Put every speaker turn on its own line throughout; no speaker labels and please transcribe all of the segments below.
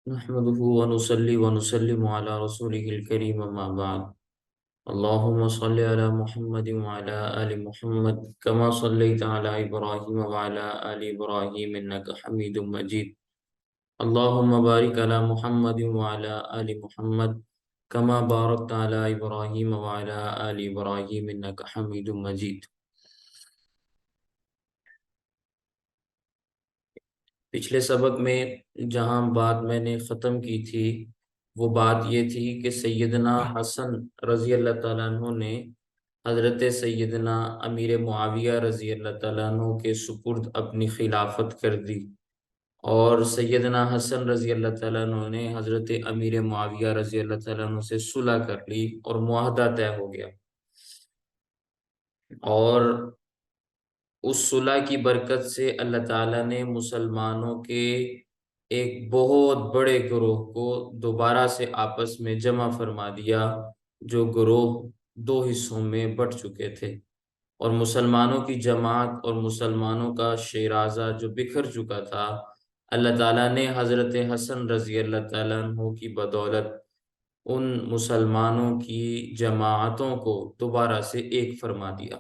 نحمده ونصلي ونسلم على رسوله الكريم أما بعد. اللهم صل على محمد وعلى آل محمد كما صليت على إبراهيم وعلى آل إبراهيم إنك حميد مجيد. اللهم بارك على محمد وعلى آل محمد كما باركت على إبراهيم وعلى آل إبراهيم إنك حميد مجيد. پچھلے سبق میں جہاں بات میں نے ختم کی تھی وہ بات یہ تھی کہ سیدنا حسن رضی اللہ تعالیٰ عنہ نے حضرت سیدنا امیر معاویہ رضی اللہ تعالیٰ عنہ کے سپرد اپنی خلافت کر دی، اور سیدنا حسن رضی اللہ تعالیٰ عنہ نے حضرت امیر معاویہ رضی اللہ تعالیٰ عنہ سے صلح کر لی اور معاہدہ طے ہو گیا، اور اس صلح کی برکت سے اللہ تعالیٰ نے مسلمانوں کے ایک بہت بڑے گروہ کو دوبارہ سے آپس میں جمع فرما دیا، جو گروہ دو حصوں میں بٹ چکے تھے، اور مسلمانوں کی جماعت اور مسلمانوں کا شیرازہ جو بکھر چکا تھا، اللہ تعالیٰ نے حضرت حسن رضی اللہ تعالیٰ عنہ کی بدولت ان مسلمانوں کی جماعتوں کو دوبارہ سے ایک فرما دیا۔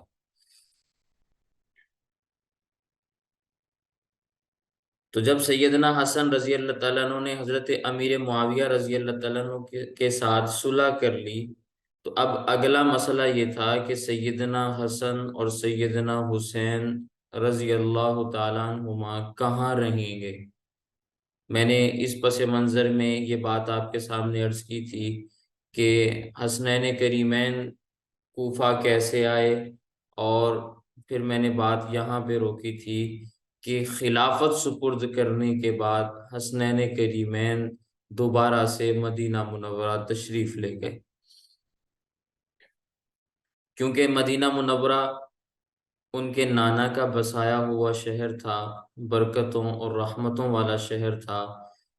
تو جب سیدنا حسن رضی اللہ تعالیٰ عنہ نے حضرت امیر معاویہ رضی اللہ تعالیٰ عنہ کے ساتھ صلح کر لی، تو اب اگلا مسئلہ یہ تھا کہ سیدنا حسن اور سیدنا حسین رضی اللہ تعالیٰ عنہما کہاں رہیں گے۔ میں نے اس پس منظر میں یہ بات آپ کے سامنے عرض کی تھی کہ حسنین کریمین کوفہ کیسے آئے، اور پھر میں نے بات یہاں پہ روکی تھی کہ خلافت سپرد کرنے کے بعد حسنین کریمین دوبارہ سے مدینہ منورہ تشریف لے گئے، کیونکہ مدینہ منورہ ان کے نانا کا بسایا ہوا شہر تھا، برکتوں اور رحمتوں والا شہر تھا۔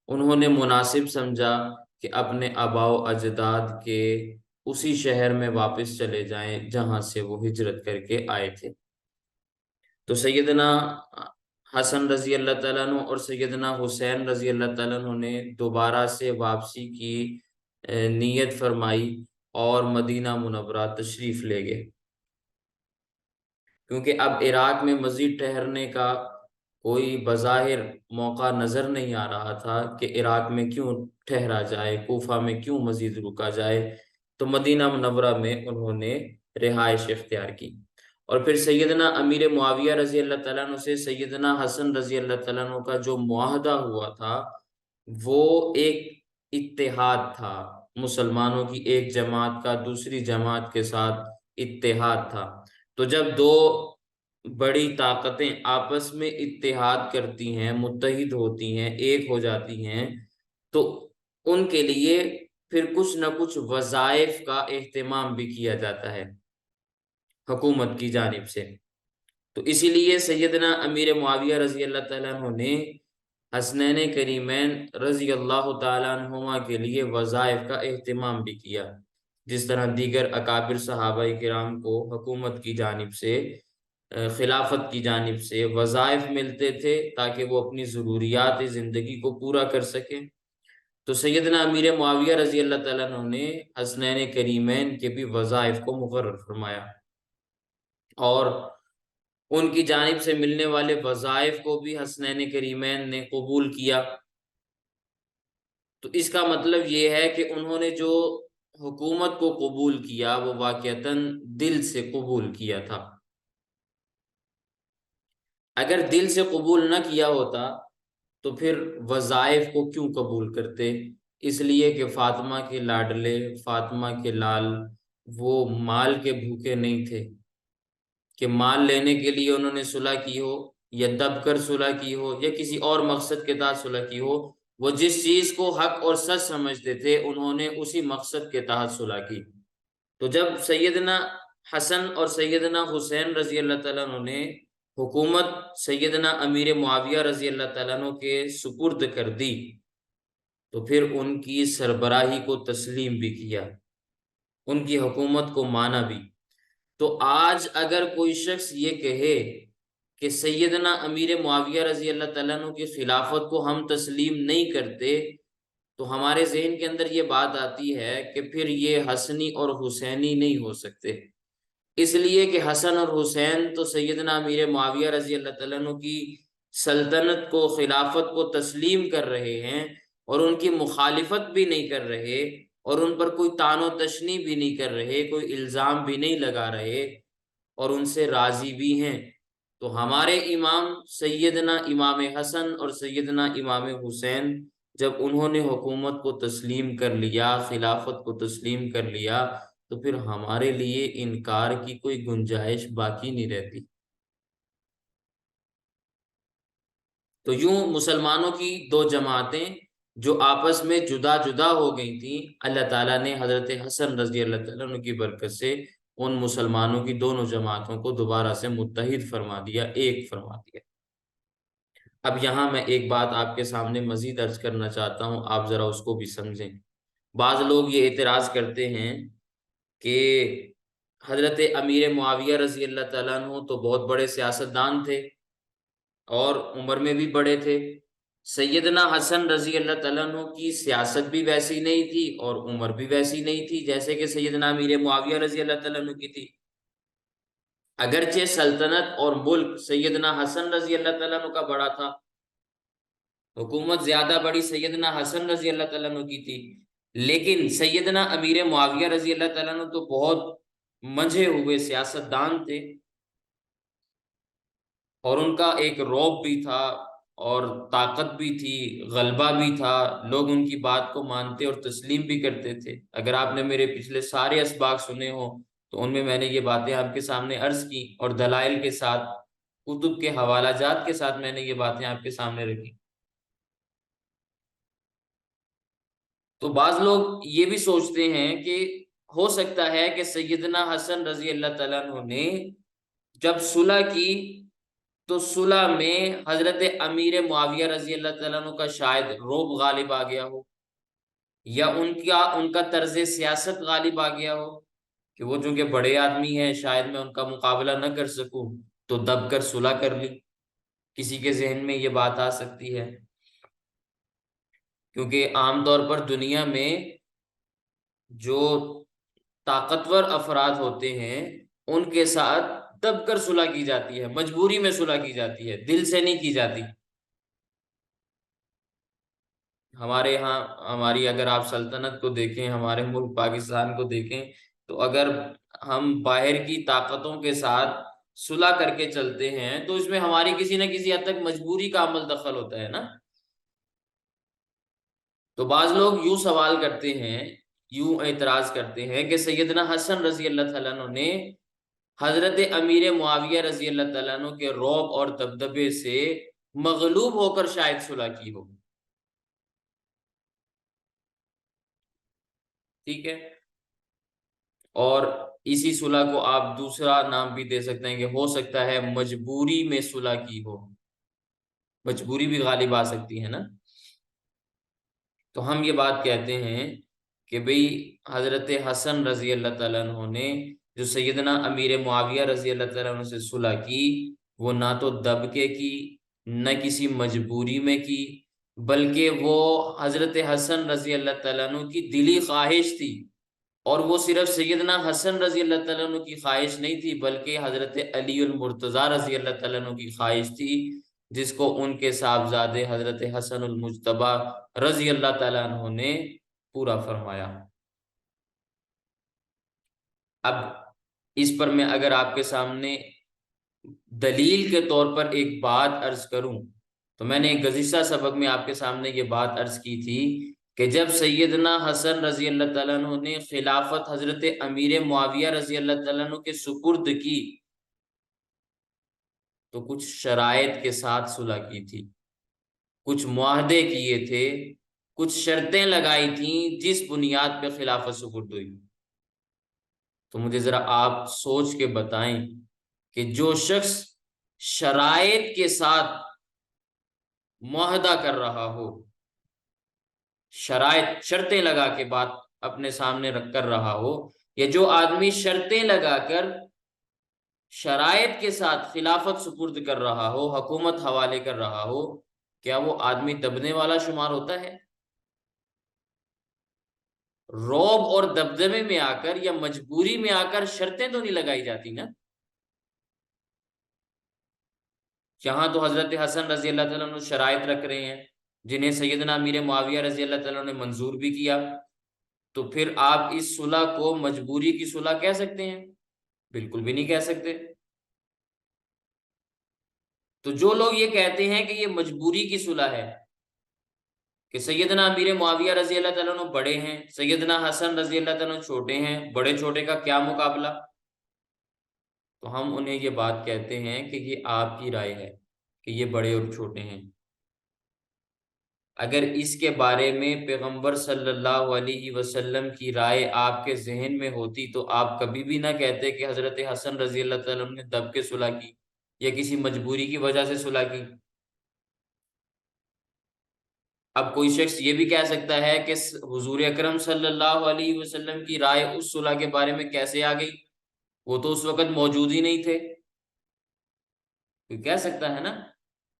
انہوں نے مناسب سمجھا کہ اپنے آباء و اجداد کے اسی شہر میں واپس چلے جائیں جہاں سے وہ ہجرت کر کے آئے تھے۔ تو سیدنا حسن رضی اللہ تعالیٰ عنہ اور سیدنا حسین رضی اللہ تعالیٰ عنہ نے دوبارہ سے واپسی کی نیت فرمائی اور مدینہ منورہ تشریف لے گئے، کیونکہ اب عراق میں مزید ٹھہرنے کا کوئی بظاہر موقع نظر نہیں آ رہا تھا کہ عراق میں کیوں ٹھہرا جائے، کوفہ میں کیوں مزید رکا جائے، تو مدینہ منورہ میں انہوں نے رہائش اختیار کی۔ اور پھر سیدنا امیر معاویہ رضی اللہ تعالیٰ عنہ سے سیدنا حسن رضی اللہ تعالیٰ عنہ کا جو معاہدہ ہوا تھا وہ ایک اتحاد تھا، مسلمانوں کی ایک جماعت کا دوسری جماعت کے ساتھ اتحاد تھا۔ تو جب دو بڑی طاقتیں آپس میں اتحاد کرتی ہیں، متحد ہوتی ہیں، ایک ہو جاتی ہیں، تو ان کے لیے پھر کچھ نہ کچھ وظائف کا اہتمام بھی کیا جاتا ہے حکومت کی جانب سے۔ تو اسی لیے سیدنا امیر معاویہ رضی اللہ تعالیٰ عنہ نے حسنین کریمین رضی اللہ تعالیٰ عنہما کے لیے وظائف کا اہتمام بھی کیا، جس طرح دیگر اکابر صحابہ کرام کو حکومت کی جانب سے، خلافت کی جانب سے وظائف ملتے تھے تاکہ وہ اپنی ضروریات زندگی کو پورا کر سکیں۔ تو سیدنا امیر معاویہ رضی اللہ تعالیٰ عنہ نے حسنین کریمین کے بھی وظائف کو مقرر فرمایا، اور ان کی جانب سے ملنے والے وظائف کو بھی حسنین کریمین نے قبول کیا۔ تو اس کا مطلب یہ ہے کہ انہوں نے جو حکومت کو قبول کیا وہ واقعتاً دل سے قبول کیا تھا۔ اگر دل سے قبول نہ کیا ہوتا تو پھر وظائف کو کیوں قبول کرتے؟ اس لیے کہ فاطمہ کے لاڈلے، فاطمہ کے لال، وہ مال کے بھوکے نہیں تھے کہ مال لینے کے لیے انہوں نے صلح کی ہو، یا دب کر صلح کی ہو، یا کسی اور مقصد کے تحت صلح کی ہو۔ وہ جس چیز کو حق اور سچ سمجھتے تھے انہوں نے اسی مقصد کے تحت صلح کی۔ تو جب سیدنا حسن اور سیدنا حسین رضی اللہ تعالیٰ عنہ نے حکومت سیدنا امیر معاویہ رضی اللہ تعالیٰ عنہ کے سپرد کر دی تو پھر ان کی سربراہی کو تسلیم بھی کیا، ان کی حکومت کو مانا بھی۔ تو آج اگر کوئی شخص یہ کہے کہ سیدنا امیر معاویہ رضی اللہ تعالیٰ عنہ کی خلافت کو ہم تسلیم نہیں کرتے، تو ہمارے ذہن کے اندر یہ بات آتی ہے کہ پھر یہ حسنی اور حسینی نہیں ہو سکتے، اس لیے کہ حسن اور حسین تو سیدنا امیر معاویہ رضی اللہ تعالیٰ عنہ کی سلطنت کو، خلافت کو تسلیم کر رہے ہیں، اور ان کی مخالفت بھی نہیں کر رہے، اور ان پر کوئی طعن و تشنیع بھی نہیں کر رہے، کوئی الزام بھی نہیں لگا رہے، اور ان سے راضی بھی ہیں۔ تو ہمارے امام سیدنا امام حسن اور سیدنا امام حسین جب انہوں نے حکومت کو تسلیم کر لیا، خلافت کو تسلیم کر لیا، تو پھر ہمارے لیے انکار کی کوئی گنجائش باقی نہیں رہتی۔ تو یوں مسلمانوں کی دو جماعتیں جو آپس میں جدا جدا ہو گئی تھیں، اللہ تعالیٰ نے حضرت حسن رضی اللہ تعالیٰ عنہ کی برکت سے ان مسلمانوں کی دونوں جماعتوں کو دوبارہ سے متحد فرما دیا، ایک فرما دیا۔ اب یہاں میں ایک بات آپ کے سامنے مزید عرض کرنا چاہتا ہوں، آپ ذرا اس کو بھی سمجھیں۔ بعض لوگ یہ اعتراض کرتے ہیں کہ حضرت امیر معاویہ رضی اللہ تعالیٰ عنہ تو بہت بڑے سیاستدان تھے اور عمر میں بھی بڑے تھے، سیدنا حسن رضی اللہ تعالیٰ عنہ کی سیاست بھی ویسی نہیں تھی اور عمر بھی ویسی نہیں تھی جیسے کہ سیدنا امیر معاویہ رضی اللہ تعالیٰ عنہ کی تھی۔ اگرچہ سلطنت اور ملک سیدنا حسن رضی اللہ تعالیٰ عنہ کا بڑا تھا، حکومت زیادہ بڑی سیدنا حسن رضی اللہ تعالیٰ عنہ کی تھی، لیکن سیدنا امیر معاویہ رضی اللہ تعالیٰ عنہ تو بہت منجھے ہوئے سیاستدان تھے، اور ان کا ایک رعب بھی تھا اور طاقت بھی تھی، غلبہ بھی تھا، لوگ ان کی بات کو مانتے اور تسلیم بھی کرتے تھے۔ اگر آپ نے میرے پچھلے سارے اسباق سنے ہوں تو ان میں نے یہ باتیں آپ کے سامنے عرض کی، اور دلائل کے ساتھ، کتب کے حوالہ جات کے ساتھ میں نے یہ باتیں آپ کے سامنے رکھی۔ تو بعض لوگ یہ بھی سوچتے ہیں کہ ہو سکتا ہے کہ سیدنا حسن رضی اللہ تعالیٰ عنہ نے جب صلح کی تو صلح میں حضرت امیر معاویہ رضی اللہ تعالیٰ عنہ کا شاید رعب غالب آ گیا ہو، یا ان کا طرز سیاست غالب آ گیا ہو کہ وہ چونکہ بڑے آدمی ہیں، شاید میں ان کا مقابلہ نہ کر سکوں، تو دب کر صلح کر لی۔ کسی کے ذہن میں یہ بات آ سکتی ہے، کیونکہ عام طور پر دنیا میں جو طاقتور افراد ہوتے ہیں ان کے ساتھ دب کر صلح کی جاتی ہے، مجبوری میں صلح کی جاتی ہے، دل سے نہیں کی جاتی۔ ہمارے ہاں، ہماری اگر آپ سلطنت کو دیکھیں، ہمارے ملک پاکستان کو دیکھیں، تو اگر ہم باہر کی طاقتوں کے ساتھ صلح کر کے چلتے ہیں تو اس میں ہماری کسی نہ کسی حد تک مجبوری کا عمل دخل ہوتا ہے نا۔ تو بعض لوگ یوں سوال کرتے ہیں، یوں اعتراض کرتے ہیں کہ سیدنا حسن رضی اللہ تعالیٰ عنہ نے حضرت امیر معاویہ رضی اللہ تعالیٰ عنہ کے رعب اور دبدبے سے مغلوب ہو کر شاید صلح کی ہو۔ ٹھیک ہے، اور اسی صلح کو آپ دوسرا نام بھی دے سکتے ہیں کہ ہو سکتا ہے مجبوری میں صلح کی ہو، مجبوری بھی غالب آ سکتی ہے نا۔ تو ہم یہ بات کہتے ہیں کہ بھئی حضرت حسن رضی اللہ تعالیٰ عنہ نے جو سیدنا امیر معاویہ رضی اللہ تعالیٰ عنہ سے صلح کی، وہ نہ تو دب کے کی، نہ کسی مجبوری میں کی، بلکہ وہ حضرت حسن رضی اللہ تعالیٰ عنہ کی دلی خواہش تھی، اور وہ صرف سیدنا حسن رضی اللہ تعالیٰ عنہ کی خواہش نہیں تھی بلکہ حضرت علی المرتضیٰ رضی اللہ تعالیٰ عنہ کی خواہش تھی، جس کو ان کے صاحبزادے حضرت حسن المجتبی رضی اللہ تعالیٰ عنہ نے پورا فرمایا۔ اب اس پر میں اگر آپ کے سامنے دلیل کے طور پر ایک بات عرض کروں تو میں نے ایک گزشتہ سبق میں آپ کے سامنے یہ بات عرض کی تھی کہ جب سیدنا حسن رضی اللہ تعالیٰ عنہ نے خلافت حضرت امیر معاویہ رضی اللہ تعالیٰ عنہ کے سپرد کی تو کچھ شرائط کے ساتھ صلح کی تھی، کچھ معاہدے کیے تھے، کچھ شرطیں لگائی تھیں جس بنیاد پہ خلافت سپرد ہوئی۔ تو مجھے ذرا آپ سوچ کے بتائیں کہ جو شخص شرائط کے ساتھ معاہدہ کر رہا ہو، شرائط، شرطیں لگا کے بات اپنے سامنے رکھ کر رہا ہو، یا جو آدمی شرطیں لگا کر شرائط کے ساتھ خلافت سپرد کر رہا ہو، حکومت حوالے کر رہا ہو، کیا وہ آدمی دبنے والا شمار ہوتا ہے؟ رعب اور دبدبے میں آ کر یا مجبوری میں آ کر شرطیں تو نہیں لگائی جاتی نا. یہاں تو حضرت حسن رضی اللہ تعالیٰ عنہ شرائط رکھ رہے ہیں جنہیں سیدنا امیر معاویہ رضی اللہ تعالیٰ عنہ نے منظور بھی کیا. تو پھر آپ اس صلح کو مجبوری کی صلح کہہ سکتے ہیں؟ بالکل بھی نہیں کہہ سکتے. تو جو لوگ یہ کہتے ہیں کہ یہ مجبوری کی صلح ہے کہ سیدنا امیر معاویہ رضی اللہ تعالیٰ عنہ بڑے ہیں، سیدنا حسن رضی اللہ تعالیٰ عنہ چھوٹے ہیں، بڑے چھوٹے کا کیا مقابلہ، تو ہم انہیں یہ بات کہتے ہیں کہ یہ آپ کی رائے ہے کہ یہ بڑے اور چھوٹے ہیں. اگر اس کے بارے میں پیغمبر صلی اللہ علیہ وسلم کی رائے آپ کے ذہن میں ہوتی تو آپ کبھی بھی نہ کہتے کہ حضرت حسن رضی اللہ تعالیٰ عنہ نے دب کے صلح کی یا کسی مجبوری کی وجہ سے صلح کی. اب کوئی شخص یہ بھی کہہ سکتا ہے کہ حضور اکرم صلی اللہ علیہ وسلم کی رائے اس صلح کے بارے میں کیسے آ گئی، وہ تو اس وقت موجود ہی نہیں تھے. کوئی کہہ سکتا ہے نا.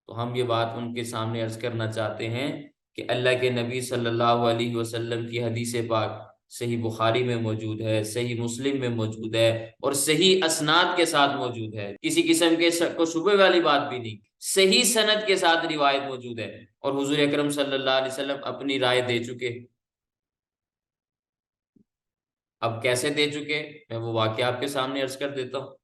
تو ہم یہ بات ان کے سامنے عرض کرنا چاہتے ہیں کہ اللہ کے نبی صلی اللہ علیہ وسلم کی حدیث پاک صحیح بخاری میں موجود ہے، صحیح مسلم میں موجود ہے اور صحیح اسناد کے ساتھ موجود ہے. کسی قسم کے شک و شبہ والی بات بھی نہیں، صحیح سند کے ساتھ روایت موجود ہے اور حضور اکرم صلی اللہ علیہ وسلم اپنی رائے دے چکے. اب کیسے دے چکے، میں وہ واقعہ آپ کے سامنے عرض کر دیتا ہوں.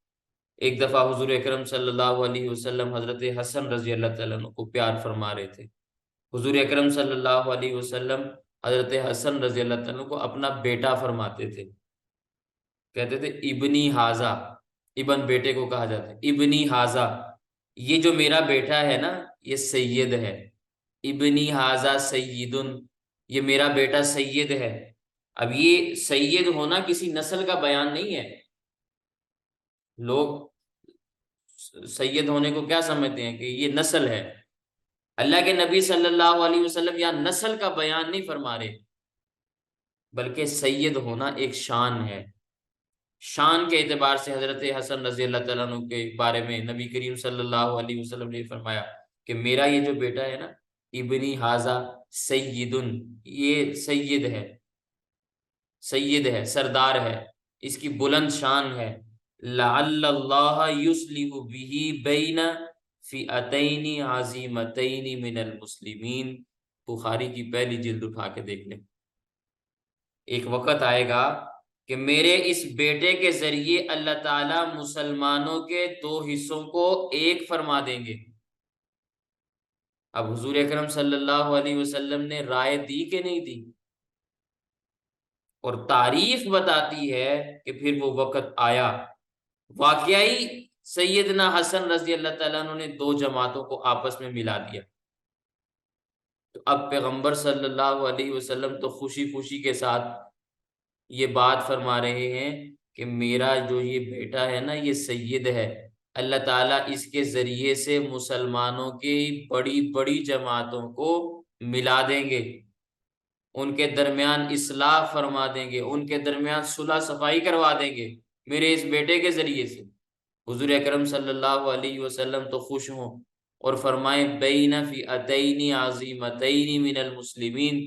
ایک دفعہ حضور اکرم صلی اللہ علیہ وسلم حضرت حسن رضی اللہ تعالیٰ عنہ کو پیار فرما رہے تھے. حضور اکرم صلی اللہ علیہ وسلم حضرت حسن رضی اللہ تعالیٰ عنہ کو اپنا بیٹا فرماتے تھے، کہتے تھے ابنی حاضا. ابن بیٹے کو کہا جاتا ہے ابنی حاضا. یہ جو میرا بیٹا ہے نا یہ سید ہے. ابنی حاضا سیدن، یہ میرا بیٹا سید ہے. اب یہ سید ہونا کسی نسل کا بیان نہیں ہے. لوگ سید ہونے کو کیا سمجھتے ہیں کہ یہ نسل ہے. اللہ کے نبی صلی اللہ علیہ وسلم یا نسل کا بیان نہیں فرما رہے، بلکہ سید ہونا ایک شان ہے. شان کے اعتبار سے حضرت حسن رضی اللہ تعالیٰ عنہ کے بارے میں نبی کریم صلی اللہ علیہ وسلم نے فرمایا کہ میرا یہ جو بیٹا ہے نا ابنی حاضا سیدن، یہ سید ہے سردار ہے، اس کی بلند شان ہے. لعل اللہ یصلح به بین فئتین عظیمتین من المسلمین. بخاری کی پہلی جلد اٹھا کے دیکھ لیں. ایک وقت آئے گا کہ میرے اس بیٹے کے ذریعے اللہ تعالی مسلمانوں کے دو حصوں کو ایک فرما دیں گے. اب حضور اکرم صلی اللہ علیہ وسلم نے رائے دی کہ نہیں دی؟ اور تاریخ بتاتی ہے کہ پھر وہ وقت آیا. واقعی سیدنا حسن رضی اللہ تعالیٰ عنہ نے دو جماعتوں کو آپس میں ملا دیا. تو اب پیغمبر صلی اللہ علیہ وسلم تو خوشی خوشی کے ساتھ یہ بات فرما رہے ہیں کہ میرا جو یہ بیٹا ہے نا یہ سید ہے، اللہ تعالیٰ اس کے ذریعے سے مسلمانوں کی بڑی بڑی جماعتوں کو ملا دیں گے، ان کے درمیان اصلاح فرما دیں گے، ان کے درمیان صلح صفائی کروا دیں گے میرے اس بیٹے کے ذریعے سے. حضور اکرم صلی اللہ علیہ وسلم تو خوش ہوں اور فرمائیں بین فئتین عظیمتین من المسلمین.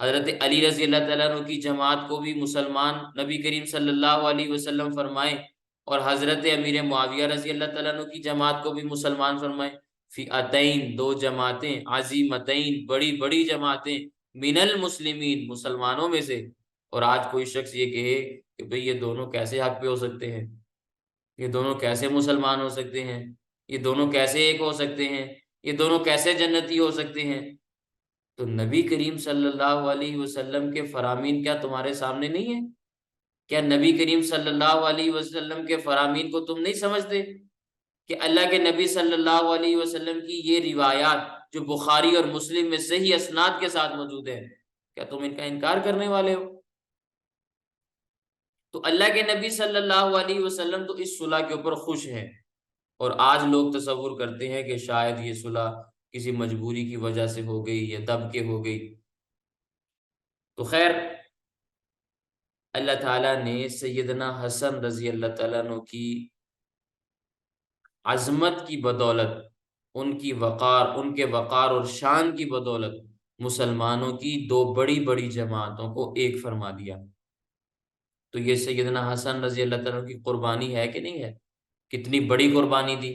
حضرت علی رضی اللہ تعالیٰ عنہ کی جماعت کو بھی مسلمان نبی کریم صلی اللہ علیہ وسلم فرمائیں اور حضرت امیر معاویہ رضی اللہ تعالیٰ عنہ کی جماعت کو بھی مسلمان فرمائیں. فئتین دو جماعتیں، عظیمتین بڑی بڑی جماعتیں، من المسلمین مسلمانوں میں سے. اور آج کوئی شخص یہ کہے کہ بھئی یہ دونوں کیسے حق پہ ہو سکتے ہیں، یہ دونوں کیسے مسلمان ہو سکتے ہیں، یہ دونوں کیسے ایک ہو سکتے ہیں، یہ دونوں کیسے جنتی ہو سکتے ہیں. تو نبی کریم صلی اللہ علیہ وسلم کے فرامین کیا تمہارے سامنے نہیں ہیں؟ کیا نبی کریم صلی اللہ علیہ وسلم کے فرامین کو تم نہیں سمجھتے کہ اللہ کے نبی صلی اللہ علیہ وسلم کی یہ روایات جو بخاری اور مسلم میں صحیح اسناد کے ساتھ موجود ہیں، کیا تم ان کا انکار کرنے والے ہو؟ تو اللہ کے نبی صلی اللہ علیہ وسلم تو اس صلح کے اوپر خوش ہیں، اور آج لوگ تصور کرتے ہیں کہ شاید یہ صلح کسی مجبوری کی وجہ سے ہو گئی یا دب کے ہو گئی. تو خیر اللہ تعالیٰ نے سیدنا حسن رضی اللہ تعالیٰ عنہ کی عظمت کی بدولت، ان کے وقار اور شان کی بدولت مسلمانوں کی دو بڑی بڑی جماعتوں کو ایک فرما دیا۔ تو یہ سیدنا حسن رضی اللہ تعالیٰ عنہ کی قربانی ہے کہ نہیں ہے؟ کتنی بڑی قربانی دی۔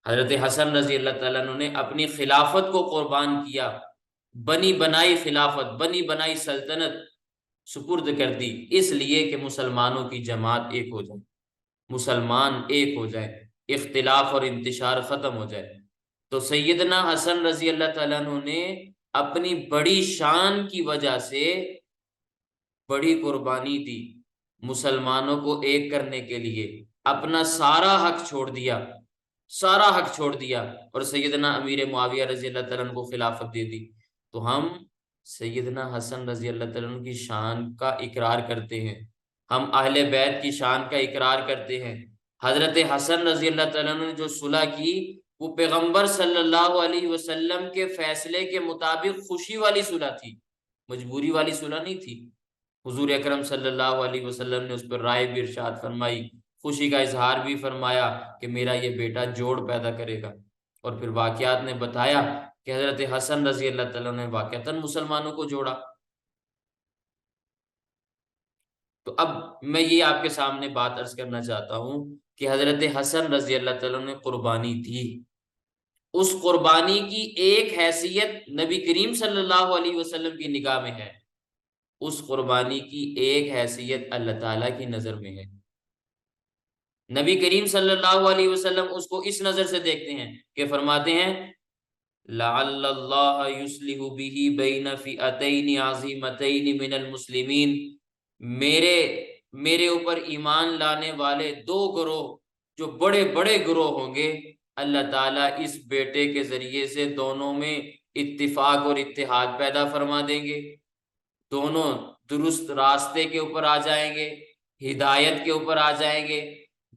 حضرت حسن رضی اللہ تعالیٰ عنہ نے اپنی خلافت کو قربان کیا، بنی بنائی خلافت، بنی بنائی سلطنت سپرد کر دی، اس لیے کہ مسلمانوں کی جماعت ایک ہو جائے، مسلمان ایک ہو جائے، اختلاف اور انتشار ختم ہو جائے۔ تو سیدنا حسن رضی اللہ تعالیٰ عنہ نے اپنی بڑی شان کی وجہ سے بڑی قربانی دی، مسلمانوں کو ایک کرنے کے لیے اپنا سارا حق چھوڑ دیا، سارا حق چھوڑ دیا، اور سیدنا امیر معاویہ رضی اللہ تعالیٰ عنہ کو خلافت دے دی۔ تو ہم سیدنا حسن رضی اللہ تعالیٰ عنہ کی شان کا اقرار کرتے ہیں، ہم اہل بیت کی شان کا اقرار کرتے ہیں۔ حضرت حسن رضی اللہ تعالیٰ عنہ نے جو صلح کی وہ پیغمبر صلی اللہ علیہ وسلم کے فیصلے کے مطابق خوشی والی صلح تھی، مجبوری والی صلح نہیں تھی۔ حضور اکرم صلی اللہ علیہ وسلم نے اس پر رائے بھی ارشاد فرمائی، خوشی کا اظہار بھی فرمایا کہ میرا یہ بیٹا جوڑ پیدا کرے گا، اور پھر واقعات نے بتایا کہ حضرت حسن رضی اللہ تعالیٰ نے واقعتاً مسلمانوں کو جوڑا۔ تو اب میں یہ آپ کے سامنے بات عرض کرنا چاہتا ہوں کہ حضرت حسن رضی اللہ تعالیٰ نے قربانی دی، اس قربانی کی ایک حیثیت نبی کریم صلی اللہ علیہ وسلم کی نگاہ میں ہے، اس قربانی کی ایک حیثیت اللہ تعالیٰ کی نظر میں ہے۔ نبی کریم صلی اللہ علیہ وسلم اس کو اس نظر سے دیکھتے ہیں کہ فرماتے ہیں لعل اللہ یصلح بہ بین فئتین عظیمتین من المسلمین، میرے اوپر ایمان لانے والے دو گروہ جو بڑے بڑے گروہ ہوں گے، اللہ تعالیٰ اس بیٹے کے ذریعے سے دونوں میں اتفاق اور اتحاد پیدا فرما دیں گے، دونوں درست راستے کے اوپر آ جائیں گے، ہدایت کے اوپر آ جائیں گے،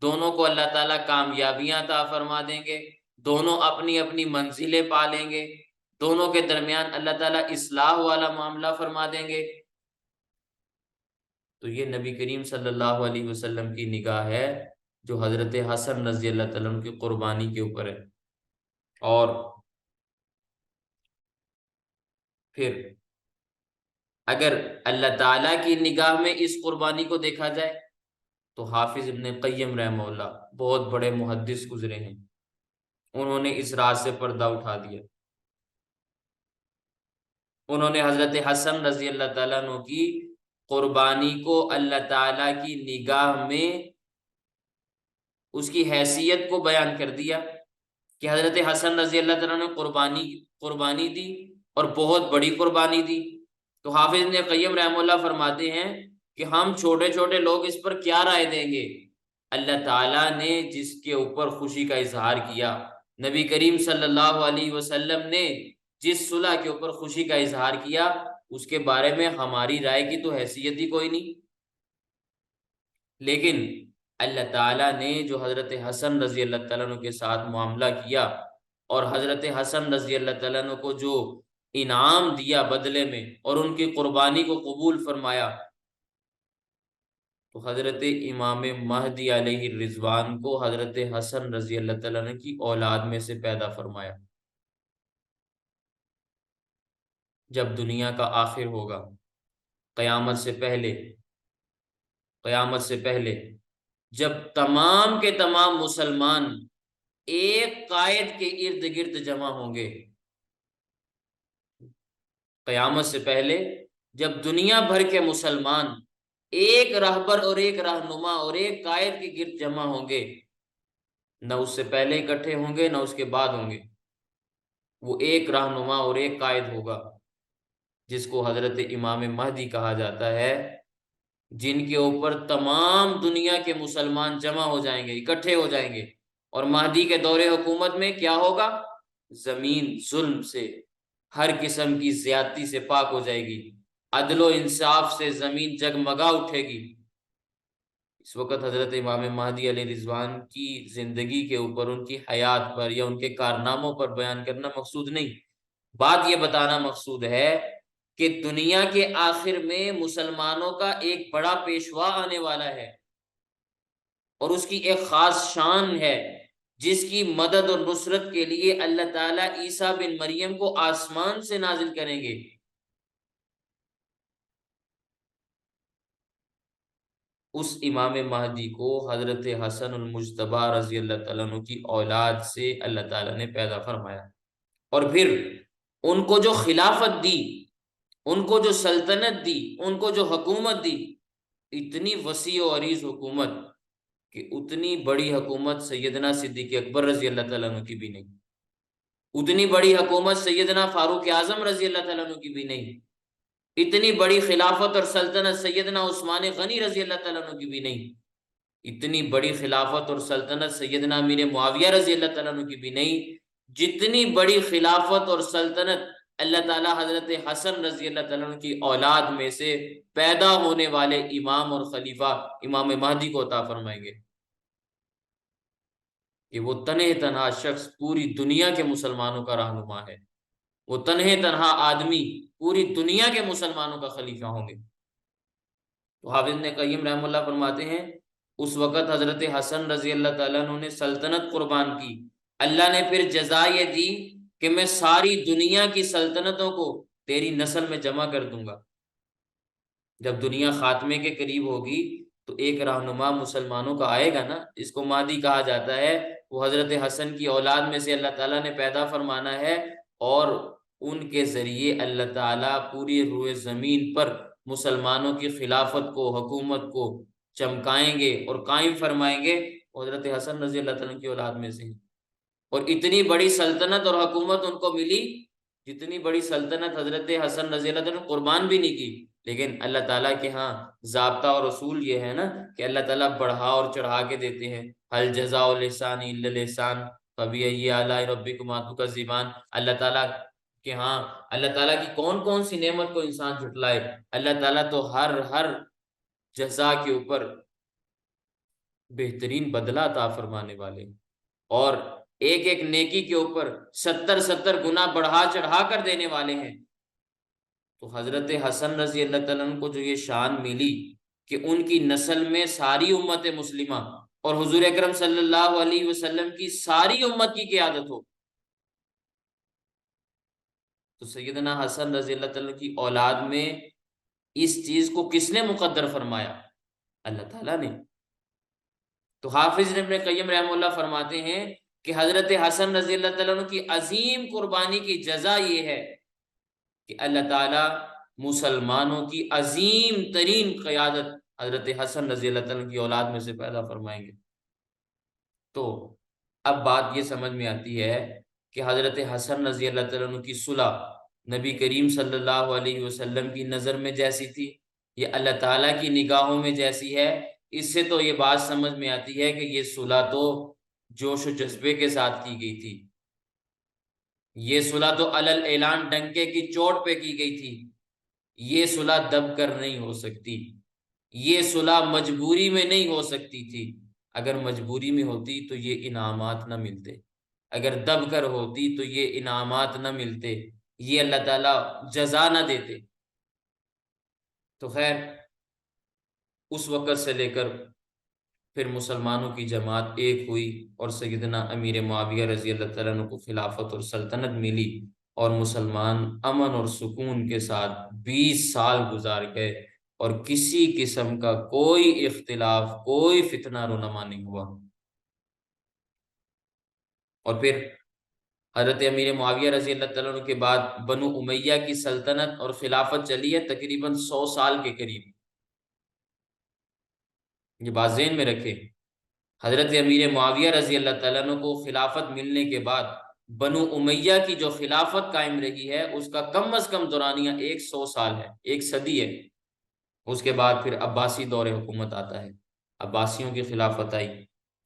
دونوں کو اللہ تعالیٰ کامیابیاں عطا فرما دیں گے، دونوں اپنی اپنی منزلیں پا لیں گے، دونوں کے درمیان اللہ تعالیٰ اصلاح والا معاملہ فرما دیں گے۔ تو یہ نبی کریم صلی اللہ علیہ وسلم کی نگاہ ہے جو حضرت حسن رضی اللہ تعالیٰ عنہ کی قربانی کے اوپر ہے۔ اور پھر اگر اللہ تعالیٰ کی نگاہ میں اس قربانی کو دیکھا جائے تو حافظ ابن قیم رحمہ اللہ بہت بڑے محدث گزرے ہیں، انہوں نے اس راز سے پردہ اٹھا دیا۔ انہوں نے حضرت حسن رضی اللہ تعالیٰ عنہ کی قربانی کو اللہ تعالیٰ کی نگاہ میں اس کی حیثیت کو بیان کر دیا کہ حضرت حسن رضی اللہ تعالیٰ نے قربانی دی اور بہت بڑی قربانی دی۔ تو حافظ ابن قیم رحمہ اللہ فرماتے ہیں کہ ہم چھوٹے چھوٹے لوگ اس پر کیا رائے دیں گے؟ اللہ تعالیٰ نے جس کے اوپر خوشی کا اظہار کیا، نبی کریم صلی اللہ علیہ وسلم نے جس صلح کے اوپر خوشی کا اظہار کیا، اس کے بارے میں ہماری رائے کی تو حیثیت ہی کوئی نہیں۔ لیکن اللہ تعالیٰ نے جو حضرت حسن رضی اللہ تعالیٰ عنہ کے ساتھ معاملہ کیا اور حضرت حسن رضی اللہ تعالیٰ عنہ کو جو انعام دیا بدلے میں اور ان کی قربانی کو قبول فرمایا، تو حضرت امام مہدی علیہ الرضوان کو حضرت حسن رضی اللہ تعالیٰ عنہ کی اولاد میں سے پیدا فرمایا۔ جب دنیا کا آخر ہوگا، قیامت سے پہلے جب تمام کے تمام مسلمان ایک قائد کے ارد گرد جمع ہوں گے، قیامت سے پہلے جب دنیا بھر کے مسلمان ایک رہبر اور ایک رہنما اور ایک قائد کے گرد جمع ہوں گے، نہ اس سے پہلے اکٹھے ہوں گے نہ اس کے بعد ہوں گے، وہ ایک رہنما اور ایک قائد ہوگا جس کو حضرت امام مہدی کہا جاتا ہے، جن کے اوپر تمام دنیا کے مسلمان جمع ہو جائیں گے، اکٹھے ہو جائیں گے، اور مہدی کے دور حکومت میں کیا ہوگا؟ زمین ظلم سے، ہر قسم کی زیادتی سے پاک ہو جائے گی، عدل و انصاف سے زمین جگمگا اٹھے گی۔ اس وقت حضرت امام مہدی علیہ رضوان کی زندگی کے اوپر، ان کی حیات پر یا ان کے کارناموں پر بیان کرنا مقصود نہیں، بات یہ بتانا مقصود ہے کہ دنیا کے آخر میں مسلمانوں کا ایک بڑا پیشوا آنے والا ہے، اور اس کی ایک خاص شان ہے جس کی مدد اور نصرت کے لیے اللہ تعالیٰ عیسیٰ بن مریم کو آسمان سے نازل کریں گے۔ اس امام مہدی کو حضرت حسن المجتبی رضی اللہ تعالیٰ عنہ کی اولاد سے اللہ تعالیٰ نے پیدا فرمایا، اور پھر ان کو جو خلافت دی، ان کو جو سلطنت دی، ان کو جو حکومت دی، اتنی وسیع و عریض حکومت کہ اتنی بڑی حکومت سیدنا صدیق اکبر رضی اللہ تعالیٰ عنہ کی بھی نہیں، اتنی بڑی حکومت سیدنا فاروق اعظم رضی اللہ تعالیٰ عنہ کی بھی نہیں، اتنی بڑی خلافت اور سلطنت سیدنا عثمان غنی رضی اللہ تعالیٰ عنہ کی بھی نہیں، اتنی بڑی خلافت اور سلطنت سیدنا امیر معاویہ رضی اللہ تعالیٰ عنہ کی بھی نہیں، جتنی بڑی خلافت اور سلطنت اللہ تعالیٰ حضرت حسن رضی اللہ تعالیٰ عنہ کی اولاد میں سے پیدا ہونے والے امام اور خلیفہ امام مہدی کو عطا فرمائیں گے، کہ وہ تنہے تنہا شخص پوری دنیا کے مسلمانوں کا رہنما ہے، وہ تنہے تنہا آدمی پوری دنیا کے مسلمانوں کا خلیفہ ہوں گے۔ تو حافظ ابن قیم رحمہ اللہ فرماتے ہیں اس وقت حضرت حسن رضی اللہ تعالیٰ عنہ نے سلطنت قربان کی، اللہ نے پھر جزا یہ دی کہ میں ساری دنیا کی سلطنتوں کو تیری نسل میں جمع کر دوں گا۔ جب دنیا خاتمے کے قریب ہوگی تو ایک رہنما مسلمانوں کا آئے گا نا، اس کو مہدی کہا جاتا ہے، وہ حضرت حسن کی اولاد میں سے اللہ تعالیٰ نے پیدا فرمانا ہے، اور ان کے ذریعے اللہ تعالیٰ پوری روئے زمین پر مسلمانوں کی خلافت کو، حکومت کو چمکائیں گے اور قائم فرمائیں گے، حضرت حسن رضی اللہ تعالیٰ کی اولاد میں سے ہیں۔ اور اتنی بڑی سلطنت اور حکومت ان کو ملی، جتنی بڑی سلطنت حضرت حسن رضی اللہ تعالیٰ نے قربان بھی نہیں کی، لیکن اللہ تعالیٰ کے ہاں ضابطہ اور اصول یہ ہے نا کہ اللہ تعالیٰ بڑھا اور چڑھا کے دیتے ہیں۔ هل جزاء الاحسان الا الاحسان فبأي آلاء ربكما تكذبان۔ اللہ تعالیٰ کہ ہاں اللہ تعالیٰ کی کون کون سی نعمت کو انسان جھٹلائے، اللہ تعالیٰ تو ہر جزا کے اوپر بہترین بدلہ عطا فرمانے والے، اور ایک ایک نیکی کے اوپر 70 گنا بڑھا چڑھا کر دینے والے ہیں۔ تو حضرت حسن رضی اللہ تعالیٰ عنہ کو جو یہ شان ملی کہ ان کی نسل میں ساری امت مسلمہ اور حضور اکرم صلی اللہ علیہ وسلم کی ساری امت کی قیادت ہو، تو سیدنا حسن رضی اللہ تعالیٰ کی اولاد میں اس چیز کو کس نے مقدر فرمایا؟ اللہ تعالیٰ نے۔ تو حافظ ابن قیم رحمہ اللہ فرماتے ہیں کہ حضرت حسن رضی اللہ تعالیٰ عنہ کی عظیم قربانی کی جزا یہ ہے کہ اللہ تعالیٰ مسلمانوں کی عظیم ترین قیادت حضرت حسن رضی اللہ تعالیٰ عنہ کی اولاد میں سے پیدا فرمائیں گے۔ تو اب بات یہ سمجھ میں آتی ہے کہ حضرت حسن رضی اللہ تعالیٰ عنہ کی صلح نبی کریم صلی اللہ علیہ وسلم کی نظر میں جیسی تھی، یہ اللہ تعالیٰ کی نگاہوں میں جیسی ہے، اس سے تو یہ بات سمجھ میں آتی ہے کہ یہ صلح تو جوش و جذبے کے ساتھ کی گئی تھی، یہ صلح تو علل اعلان ڈنکے کی چوٹ پہ کی گئی تھی، یہ صلح دب کر نہیں ہو سکتی، یہ صلح مجبوری میں نہیں ہو سکتی تھی۔ اگر مجبوری میں ہوتی تو یہ انعامات نہ ملتے، اگر دب کر ہوتی تو یہ انعامات نہ ملتے، یہ اللہ تعالیٰ جزا نہ دیتے۔ تو خیر اس وقت سے لے کر پھر مسلمانوں کی جماعت ایک ہوئی، اور سیدنا امیر معاویہ رضی اللہ تعالیٰ عنہ کو خلافت اور سلطنت ملی، اور مسلمان امن اور سکون کے ساتھ 20 سال گزار گئے، اور کسی قسم کا کوئی اختلاف، کوئی فتنہ رونما نہیں ہوا۔ اور پھر حضرت امیر معاویہ رضی اللہ تعالیٰ عنہ کے بعد بنو امیہ کی سلطنت اور خلافت چلی ہے تقریباً 100 سال کے قریب۔ یہ بات ذہن میں رکھیں، حضرت امیر معاویہ رضی اللہ تعالیٰ عنہ کو خلافت ملنے کے بعد بنو امیہ کی جو خلافت قائم رہی ہے اس کا کم از کم دورانیہ 100 سال ہے، 1 صدی ہے۔ اس کے بعد پھر عباسی دور حکومت آتا ہے، عباسیوں کی خلافت آئی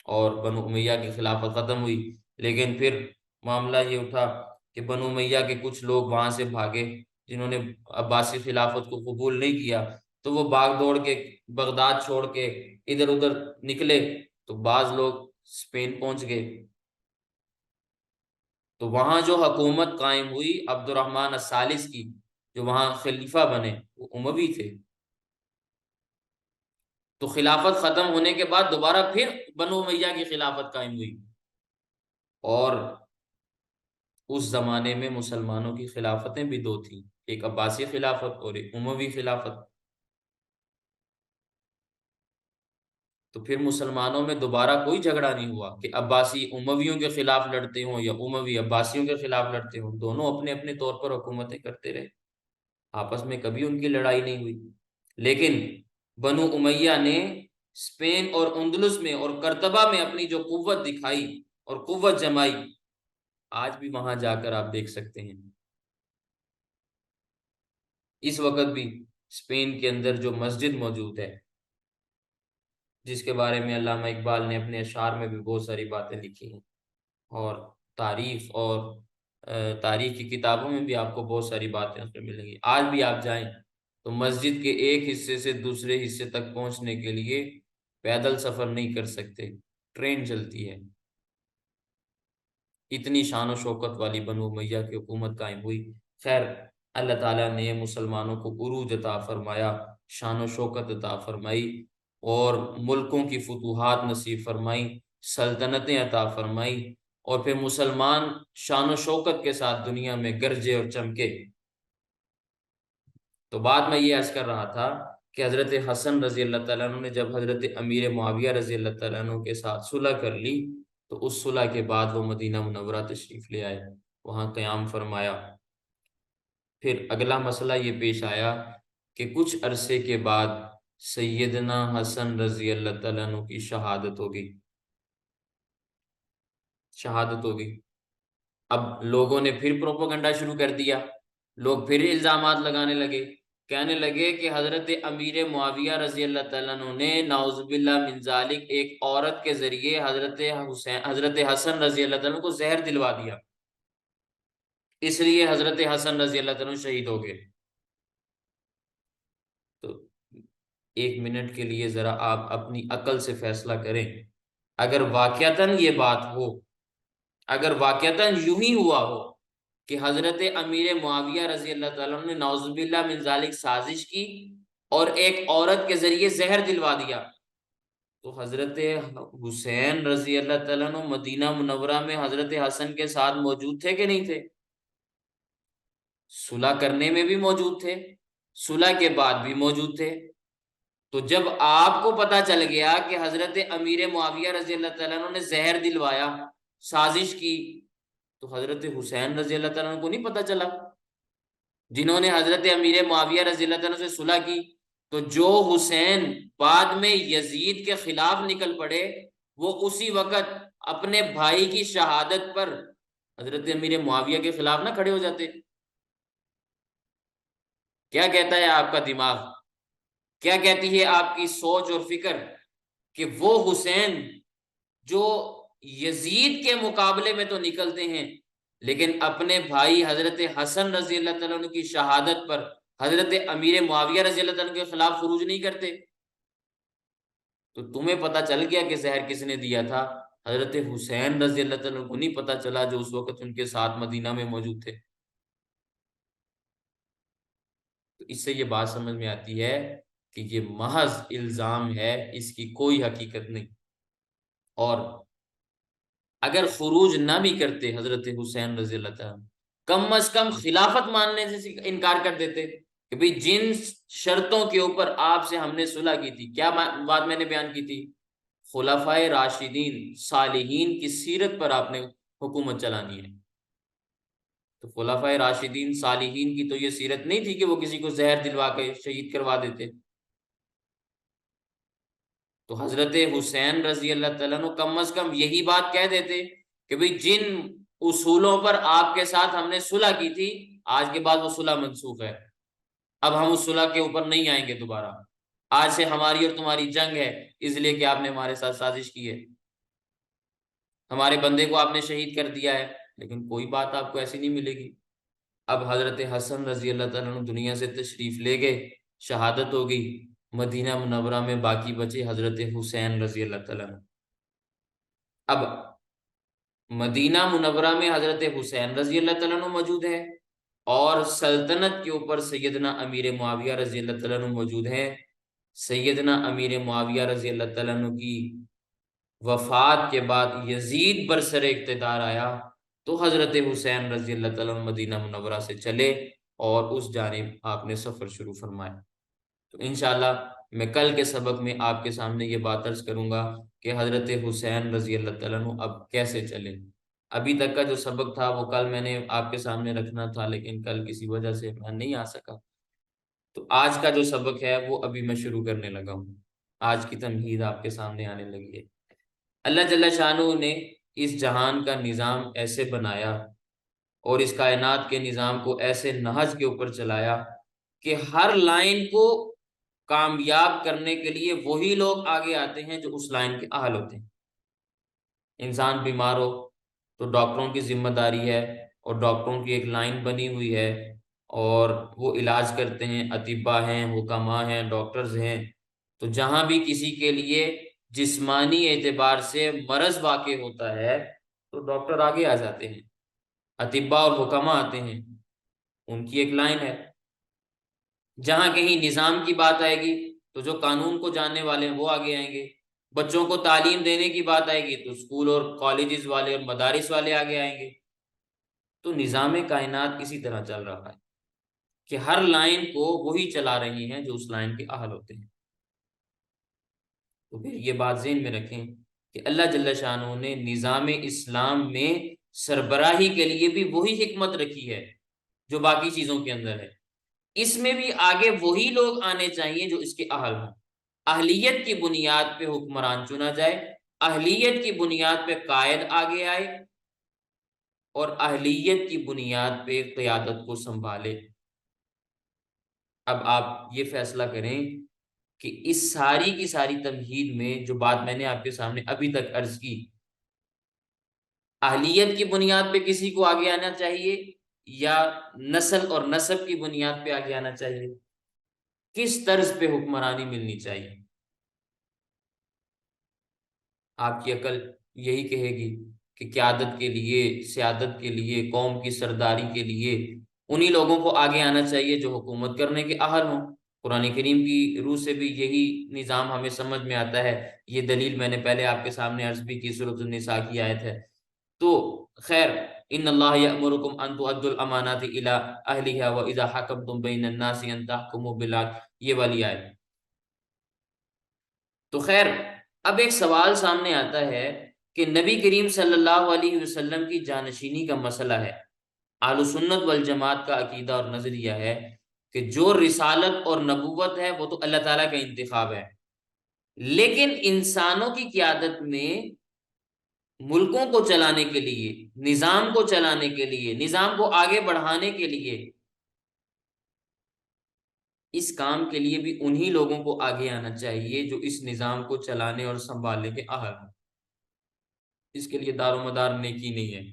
اور بنو امیہ کی خلافت ختم ہوئی، لیکن پھر معاملہ یہ اٹھا کہ بنو امیہ کے کچھ لوگ وہاں سے بھاگے، جنہوں نے عباسی خلافت کو قبول نہیں کیا، تو وہ بھاگ دوڑ کے بغداد چھوڑ کے ادھر ادھر نکلے، تو بعض لوگ اسپین پہنچ گئے۔ تو وہاں جو حکومت قائم ہوئی عبد الرحمن الثالث کی، جو وہاں خلیفہ بنے، وہ اموی تھے۔ تو خلافت ختم ہونے کے بعد دوبارہ پھر بنو امیہ کی خلافت قائم ہوئی، اور اس زمانے میں مسلمانوں کی خلافتیں بھی دو تھیں، ایک عباسی خلافت اور ایک اموی خلافت۔ تو پھر مسلمانوں میں دوبارہ کوئی جھگڑا نہیں ہوا کہ عباسی امویوں کے خلاف لڑتے ہوں یا اموی عباسیوں کے خلاف لڑتے ہوں، دونوں اپنے اپنے طور پر حکومتیں کرتے رہے، آپس میں کبھی ان کی لڑائی نہیں ہوئی۔ لیکن بنو امیہ نے اسپین اور اندلس میں اور کرتبہ میں اپنی جو قوت دکھائی اور قوت جمائی، آج بھی وہاں جا کر آپ دیکھ سکتے ہیں۔ اس وقت بھی اسپین کے اندر جو مسجد موجود ہے، جس کے بارے میں علامہ اقبال نے اپنے اشعار میں بھی بہت ساری باتیں لکھی ہیں، اور تاریخ اور تاریخ کی کتابوں میں بھی آپ کو بہت ساری باتیں اس میں ملیں گی۔ آج بھی آپ جائیں تو مسجد کے ایک حصے سے دوسرے حصے تک پہنچنے کے لیے پیدل سفر نہیں کر سکتے، ٹرین چلتی ہے۔ اتنی شان و شوکت والی بنو امیہ کی حکومت قائم ہوئی۔ خیر، اللہ تعالیٰ نے مسلمانوں کو عروج عطا فرمایا، شان و شوکت عطا فرمائی، اور ملکوں کی فتوحات نصیب فرمائی، سلطنتیں عطا فرمائی، اور پھر مسلمان شان و شوکت کے ساتھ دنیا میں گرجے اور چمکے۔ تو بعد میں یہ عرض کر رہا تھا کہ حضرت حسن رضی اللہ تعالیٰ عنہ نے جب حضرت امیر معاویہ رضی اللہ تعالیٰ عنہ کے ساتھ صلح کر لی، تو اس صلح کے بعد وہ مدینہ منورہ تشریف لے آئے، وہاں قیام فرمایا۔ پھر اگلا مسئلہ یہ پیش آیا کہ کچھ عرصے کے بعد سیدنا حسن رضی اللہ تعالیٰ عنہ کی شہادت ہوگی، شہادت ہوگی۔ اب لوگوں نے پھر پروپیگنڈا شروع کر دیا، لوگ پھر الزامات لگانے لگے، کہنے لگے کہ حضرت امیر معاویہ رضی اللہ تعالیٰ عنہ نے نعوذ باللہ من ذالک ایک عورت کے ذریعے حضرت حسن رضی اللہ تعالیٰ عنہ کو زہر دلوا دیا، اس لیے حضرت حسن رضی اللہ تعالیٰ عنہ شہید ہو گئے۔ تو ایک منٹ کے لیے ذرا آپ اپنی عقل سے فیصلہ کریں، اگر واقعتاً یہ بات ہو، اگر واقعتاً یوں ہی ہوا ہو کہ حضرت امیر معاویہ رضی اللہ تعالیٰ عنہ نے نعوذ باللہ من ذالک سازش کی اور ایک عورت کے ذریعے زہر دلوا دیا، تو حضرت حسین رضی اللہ تعالیٰ عنہ مدینہ منورہ میں حضرت حسن کے ساتھ موجود تھے کہ نہیں تھے؟ صلح کرنے میں بھی موجود تھے، صلح کے بعد بھی موجود تھے۔ تو جب آپ کو پتا چل گیا کہ حضرت امیر معاویہ رضی اللہ تعالیٰ عنہ نے زہر دلوایا، سازش کی، تو حضرت حسین رضی اللہ تعالیٰ عنہ کو نہیں پتا چلا، جنہوں نے حضرت امیر معاویہ رضی اللہ تعالیٰ عنہ سے صلح کی؟ تو جو حسین بعد میں یزید کے خلاف نکل پڑے، وہ اسی وقت اپنے بھائی کی شہادت پر حضرت امیر معاویہ کے خلاف نہ کھڑے ہو جاتے؟ کیا کہتا ہے آپ کا دماغ، کیا کہتی ہے آپ کی سوچ اور فکر کہ وہ حسین جو یزید کے مقابلے میں تو نکلتے ہیں، لیکن اپنے بھائی حضرت حسن رضی اللہ تعالیٰ عنہ کی شہادت پر حضرت امیر معاویہ رضی اللہ تعالیٰ عنہ کے خلاف خروج نہیں کرتے؟ تو تمہیں پتا چل گیا کہ زہر کس نے دیا تھا، حضرت حسین رضی اللہ تعالیٰ عنہ کو نہیں پتا چلا جو اس وقت ان کے ساتھ مدینہ میں موجود تھے۔ تو اس سے یہ بات سمجھ میں آتی ہے کہ یہ محض الزام ہے، اس کی کوئی حقیقت نہیں۔ اور اگر خروج نہ بھی کرتے حضرت حسین رضی اللہ تعالیٰ عنہ، کم از کم خلافت ماننے سے انکار کر دیتے کہ بھئی جن شرطوں کے اوپر آپ سے ہم نے صلح کی تھی، کیا بات میں نے بیان کی تھی؟ خلفائے راشدین صالحین کی سیرت پر آپ نے حکومت چلانی ہے۔ تو خلفائے راشدین صالحین کی تو یہ سیرت نہیں تھی کہ وہ کسی کو زہر دلوا کے شہید کروا دیتے۔ تو حضرت حسین رضی اللہ تعالیٰ عنہ کم از کم یہی بات کہہ دیتے کہ بھئی جن اصولوں پر آپ کے ساتھ ہم نے صلح کی تھی، آج کے بعد وہ صلح منسوخ ہے، اب ہم اس صلح کے اوپر نہیں آئیں گے دوبارہ، آج سے ہماری اور تمہاری جنگ ہے، اس لیے کہ آپ نے ہمارے ساتھ سازش کی ہے، ہمارے بندے کو آپ نے شہید کر دیا ہے۔ لیکن کوئی بات آپ کو ایسی نہیں ملے گی۔ اب حضرت حسن رضی اللہ تعالیٰ عنہ دنیا سے تشریف لے گئے، شہادت ہو گئی، مدینہ منورہ میں باقی بچے حضرت حسین رضی اللہ تعالیٰ عنہ۔ اب مدینہ منورہ میں حضرت حسین رضی اللہ تعالیٰ عنہ موجود ہے، اور سلطنت کے اوپر سیدنا امیر معاویہ رضی اللہ تعالیٰ عنہ موجود ہے۔ سیدنا امیر معاویہ رضی اللہ تعالیٰ عنہ کی وفات کے بعد یزید برسر اقتدار آیا تو حضرت حسین رضی اللہ تعالیٰ عنہ مدینہ منورہ سے چلے اور اس جانب آپ نے سفر شروع فرمایا۔ تو انشاءاللہ میں کل کے سبق میں آپ کے سامنے یہ بات عرض کروں گا کہ حضرت حسین رضی اللہ تعالیٰ عنہ اب کیسے چلے۔ ابھی تک کا جو سبق تھا وہ کل میں نے آپ کے سامنے رکھنا تھا، لیکن کل کسی وجہ سے میں نہیں آ سکا، تو آج کا جو سبق ہے وہ ابھی میں شروع کرنے لگا ہوں۔ آج کی تمہید آپ کے سامنے آنے لگی ہے۔ اللہ جل شانہ نے اس جہان کا نظام ایسے بنایا اور اس کائنات کے نظام کو ایسے نہج کے اوپر چلایا کہ ہر لائن کو کامیاب کرنے کے لیے وہی لوگ آگے آتے ہیں جو اس لائن کے اہل ہوتے ہیں۔ انسان بیمار ہو تو ڈاکٹروں کی ذمہ داری ہے، اور ڈاکٹروں کی ایک لائن بنی ہوئی ہے اور وہ علاج کرتے ہیں، اطباء ہیں، حکماء ہیں، ڈاکٹرز ہیں۔ تو جہاں بھی کسی کے لیے جسمانی اعتبار سے مرض واقع ہوتا ہے تو ڈاکٹر آگے آ جاتے ہیں، اطباء اور حکماء آتے ہیں، ان کی ایک لائن ہے۔ جہاں کہیں نظام کی بات آئے گی تو جو قانون کو جاننے والے ہیں وہ آگے آئیں گے، بچوں کو تعلیم دینے کی بات آئے گی تو اسکول اور کالجز والے اور مدارس والے آگے آئیں گے۔ تو نظام کائنات اسی طرح چل رہا ہے کہ ہر لائن کو وہی چلا رہی ہیں جو اس لائن کے اہل ہوتے ہیں۔ تو پھر یہ بات ذہن میں رکھیں کہ اللہ جل شانہ نے نظام اسلام میں سربراہی کے لیے بھی وہی حکمت رکھی ہے جو باقی چیزوں کے اندر ہے۔ اس میں بھی آگے وہی لوگ آنے چاہیے جو اس کے اہل ہوں۔ اہلیت کی بنیاد پہ حکمران چنا جائے، اہلیت کی بنیاد پہ قائد آگے آئے، اور اہلیت کی بنیاد پہ قیادت کو سنبھالے۔ اب آپ یہ فیصلہ کریں کہ اس ساری کی ساری تمہید میں جو بات میں نے آپ کے سامنے ابھی تک عرض کی، اہلیت کی بنیاد پہ کسی کو آگے آنا چاہیے یا نسل اور نسب کی بنیاد پہ آگے آنا چاہیے؟ کس طرز پہ حکمرانی ملنی چاہیے؟ آپ کی عقل یہی کہے گی کہ قیادت کے لیے، سیادت کے لیے، قوم کی سرداری کے لیے انہی لوگوں کو آگے آنا چاہیے جو حکومت کرنے کے اہل ہوں۔ قرآن کریم کی روح سے بھی یہی نظام ہمیں سمجھ میں آتا ہے۔ یہ دلیل میں نے پہلے آپ کے سامنے عرض بھی کی، سورۃ النساء کی آیت ہے۔ تو خیر، ان اللہ یأمرکم ان تؤدوا الامانات الی اہلھا واذا حکمتم بین الناس ان تحکموا بالعدل، یہ والی آیت۔ تو خیر، اب ایک سوال سامنے آتا ہے کہ نبی کریم صلی اللہ علیہ وسلم کی جانشینی کا مسئلہ ہے۔ اہل سنت والجماعت کا عقیدہ اور نظریہ ہے کہ جو رسالت اور نبوت ہے وہ تو اللہ تعالیٰ کا انتخاب ہے، لیکن انسانوں کی قیادت میں ملکوں کو چلانے کے لیے، نظام کو چلانے کے لیے، نظام کو آگے بڑھانے کے لیے، اس کام کے لیے بھی انہی لوگوں کو آگے آنا چاہیے جو اس نظام کو چلانے اور سنبھالنے کے اہل ہیں۔ اس کے لیے دار و مدار نیکی نہیں ہے۔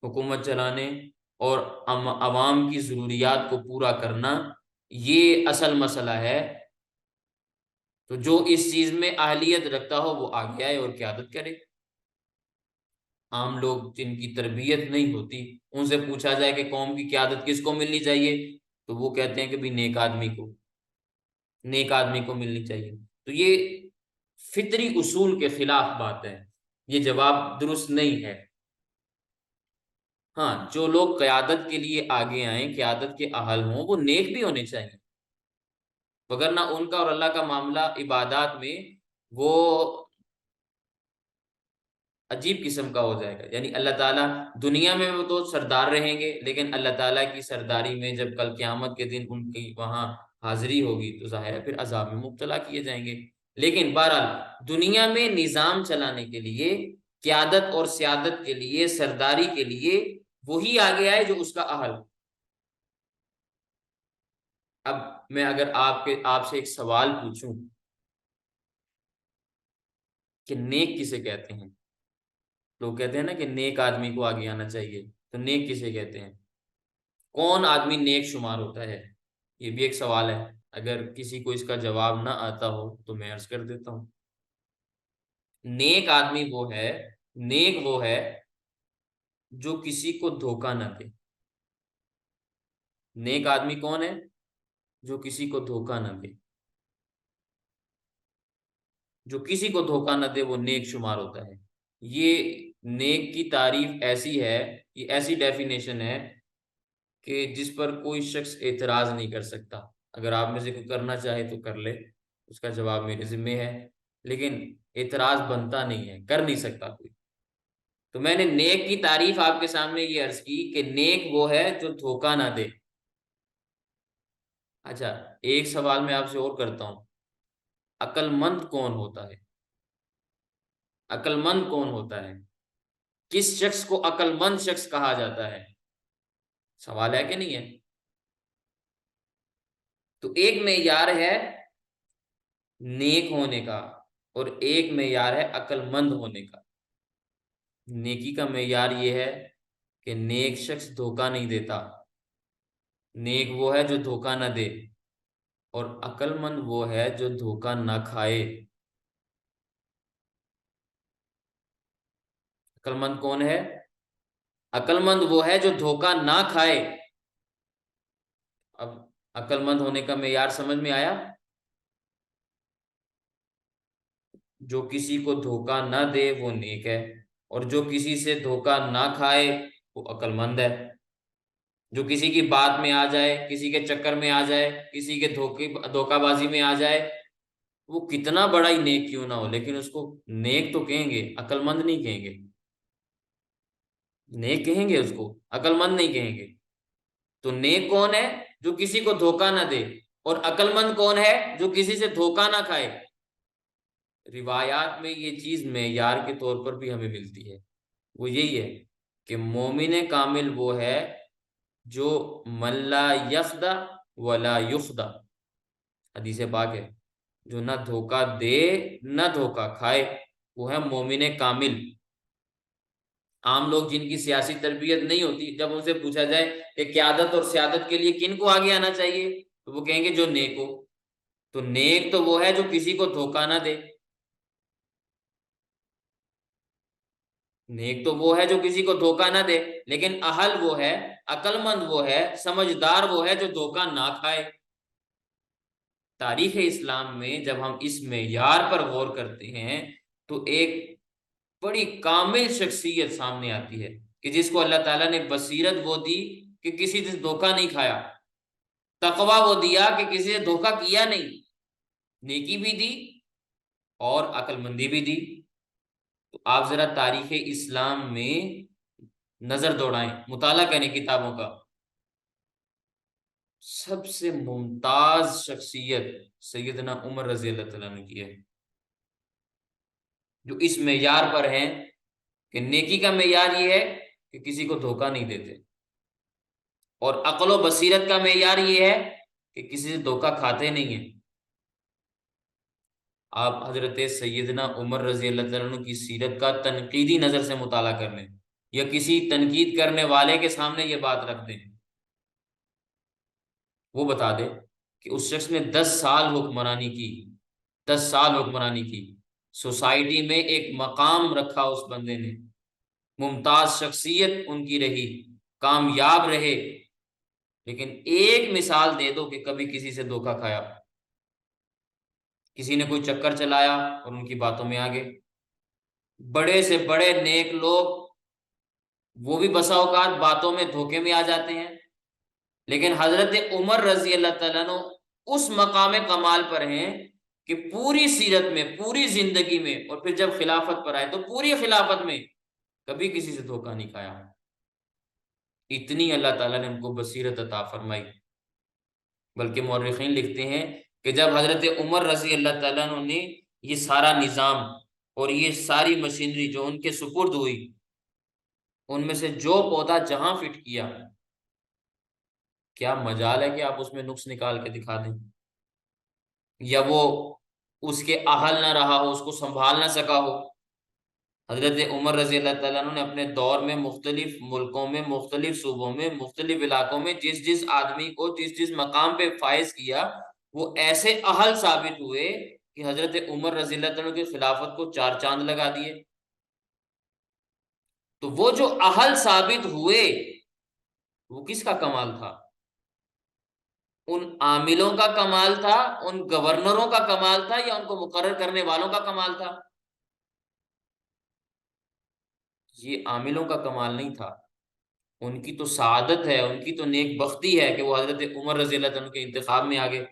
حکومت چلانے اور عوام کی ضروریات کو پورا کرنا یہ اصل مسئلہ ہے۔ تو جو اس چیز میں اہلیت رکھتا ہو وہ آگے آئے اور قیادت کرے۔ عام لوگ جن کی تربیت نہیں ہوتی ان سے پوچھا جائے کہ قوم کی قیادت کس کو ملنی چاہیے تو وہ کہتے ہیں کہ بھی نیک آدمی کو، نیک آدمی کو ملنی چاہیے۔ تو یہ فطری اصول کے خلاف بات ہے، یہ جواب درست نہیں ہے۔ ہاں، جو لوگ قیادت کے لیے آگے آئیں، قیادت کے اہل ہوں، وہ نیک بھی ہونے چاہیے، وگرنہ ان کا اور اللہ کا معاملہ عبادات میں وہ عجیب قسم کا ہو جائے گا۔ یعنی اللہ تعالیٰ دنیا میں وہ تو سردار رہیں گے، لیکن اللہ تعالیٰ کی سرداری میں جب کل قیامت کے دن ان کی وہاں حاضری ہوگی تو ظاہر ہے پھر عذاب میں مبتلا کیے جائیں گے۔ لیکن بہرحال دنیا میں نظام چلانے کے لیے، قیادت اور سیادت کے لیے، سرداری کے لیے وہی آگے آئے جو اس کا اہل۔ اب میں اگر آپ سے ایک سوال پوچھوں کہ نیک کسے کہتے ہیں؟ لوگ کہتے ہیں نا کہ نیک آدمی کو آگے آنا چاہیے، تو نیک کسے کہتے ہیں؟ کون آدمی نیک شمار ہوتا ہے؟ یہ بھی ایک سوال ہے۔ اگر کسی کو اس کا جواب نہ آتا ہو تو میں عرض کر دیتا ہوں۔ نیک آدمی وہ ہے، نیک وہ ہے جو کسی کو دھوکہ نہ دے۔ نیک آدمی کون ہے؟ جو کسی کو دھوکہ نہ دے۔ جو کسی کو دھوکہ نہ دے وہ نیک شمار ہوتا ہے۔ یہ نیک کی تعریف ایسی ہے، یہ ایسی ڈیفینیشن ہے کہ جس پر کوئی شخص اعتراض نہیں کر سکتا۔ اگر آپ میں سے کوئی کرنا چاہے تو کر لے، اس کا جواب میرے ذمہ ہے، لیکن اعتراض بنتا نہیں ہے، کر نہیں سکتا کوئی۔ تو میں نے نیک کی تعریف آپ کے سامنے یہ عرض کی کہ نیک وہ ہے جو دھوکہ نہ دے۔ اچھا، ایک سوال میں آپ سے اور کرتا ہوں، عقل مند کون ہوتا ہے؟ عقل مند کون ہوتا ہے؟ کس شخص کو عقل مند شخص کہا جاتا ہے؟ سوال ہے کہ نہیں ہے؟ تو ایک معیار ہے نیک ہونے کا اور ایک معیار ہے عقل مند ہونے کا۔ نیکی کا معیار یہ ہے کہ نیک شخص دھوکہ نہیں دیتا، نیک وہ ہے جو دھوکہ نہ دے، اور عقل مند وہ ہے جو دھوکہ نہ کھائے۔ عقل مند کون ہے؟ عقل مند وہ ہے جو دھوکہ نہ کھائے۔ اب عقل مند ہونے کا معیار سمجھ میں آیا؟ جو کسی کو دھوکہ نہ دے وہ نیک ہے، اور جو کسی سے دھوکہ نہ کھائے وہ عقل مند ہے۔ جو کسی کی بات میں آ جائے، کسی کے چکر میں آ جائے، کسی کے دھوکہ بازی میں آ جائے، وہ کتنا بڑا ہی نیک کیوں نہ ہو، لیکن اس کو نیک تو کہیں گے، عقل مند نہیں کہیں گے۔ نیک کہیں گے اس کو، عقل مند نہیں کہیں گے۔ تو نیک کون ہے؟ جو کسی کو دھوکہ نہ دے، اور عقل مند کون ہے؟ جو کسی سے دھوکہ نہ کھائے۔ روایات میں یہ چیز معیار کے طور پر بھی ہمیں ملتی ہے، وہ یہی ہے کہ مومن کامل وہ ہے جو من لا یخدع ولا یخدع، حدیث پاک ہے، جو نہ دھوکہ دے نہ دھوکہ کھائے، وہ ہے مومن کامل۔ عام لوگ جن کی سیاسی تربیت نہیں ہوتی، جب ان سے پوچھا جائے کہ قیادت اور سیادت کے لیے کن کو آگے آنا چاہیے، تو وہ کہیں گے جو نیک ہو۔ تو نیک تو وہ ہے جو کسی کو دھوکہ نہ دے، نیک تو وہ ہے جو کسی کو دھوکہ نہ دے، لیکن اہل وہ ہے، عقل مند وہ ہے، سمجھدار وہ ہے جو دھوکہ نہ کھائے۔ تاریخ اسلام میں جب ہم اس معیار پر غور کرتے ہیں تو ایک بڑی کامل شخصیت سامنے آتی ہے کہ جس کو اللہ تعالیٰ نے بصیرت وہ دی کہ کسی سے دھوکہ نہیں کھایا، تقویٰ وہ دیا کہ کسی سے دھوکہ کیا نہیں، نیکی بھی دی اور عقل مندی بھی دی۔ تو آپ ذرا تاریخ اسلام میں نظر دوڑائیں، مطالعہ کریں کتابوں کا، سب سے ممتاز شخصیت سیدنا عمر رضی اللہ تعالیٰ عنہ کی ہے، جو اس معیار پر ہیں کہ نیکی کا معیار یہ ہے کہ کسی کو دھوکہ نہیں دیتے، اور عقل و بصیرت کا معیار یہ ہے کہ کسی سے دھوکہ کھاتے نہیں ہیں۔ آپ حضرت سیدنا عمر رضی اللہ تعالیٰ عنہ کی سیرت کا تنقیدی نظر سے مطالعہ کر لیں، یا کسی تنقید کرنے والے کے سامنے یہ بات رکھ دیں، وہ بتا دے کہ اس شخص نے 10 سال حکمرانی کی، 10 سال حکمرانی کی، سوسائٹی میں ایک مقام رکھا اس بندے نے، ممتاز شخصیت ان کی رہی، کامیاب رہے، لیکن ایک مثال دے دو کہ کبھی کسی سے دھوکہ کھایا، کسی نے کوئی چکر چلایا اور ان کی باتوں میں آگے۔ بڑے سے بڑے نیک لوگ وہ بھی بسا اوقات باتوں میں دھوکے میں آ جاتے ہیں، لیکن حضرت عمر رضی اللہ تعالیٰ عنہ اس مقام کمال پر ہیں کہ پوری سیرت میں، پوری زندگی میں، اور پھر جب خلافت پر آئے تو پوری خلافت میں کبھی کسی سے دھوکہ نہیں کھایا۔ اتنی اللہ تعالیٰ نے ان کو بصیرت عطا فرمائی۔ بلکہ مورخین لکھتے ہیں کہ جب حضرت عمر رضی اللہ تعالیٰ عنہ نے یہ سارا نظام اور یہ ساری مشینری جو ان کے سپرد ہوئی، ان میں سے جو پودا جہاں فٹ کیا، کیا مجال ہے کہ آپ اس میں نقص نکال کے دکھا دیں، یا وہ اس کے اہل نہ رہا ہو، اس کو سنبھال نہ سکا ہو۔ حضرت عمر رضی اللہ تعالیٰ عنہ نے اپنے دور میں مختلف ملکوں میں، مختلف صوبوں میں، مختلف علاقوں میں جس جس آدمی کو جس جس مقام پہ فائز کیا، وہ ایسے اہل ثابت ہوئے کہ حضرت عمر رضی اللہ تعالیٰ عنہ کی خلافت کو 4 چاند لگا دیے۔ تو وہ جو اہل ثابت ہوئے وہ کس کا کمال تھا؟ ان عاملوں کا کمال تھا، ان گورنروں کا کمال تھا، یا ان کو مقرر کرنے والوں کا کمال تھا؟ یہ عاملوں کا کمال نہیں تھا، ان کی تو سعادت ہے، ان کی تو نیک بختی ہے کہ وہ حضرت عمر رضی اللہ عنہ کے انتخاب میں آگے۔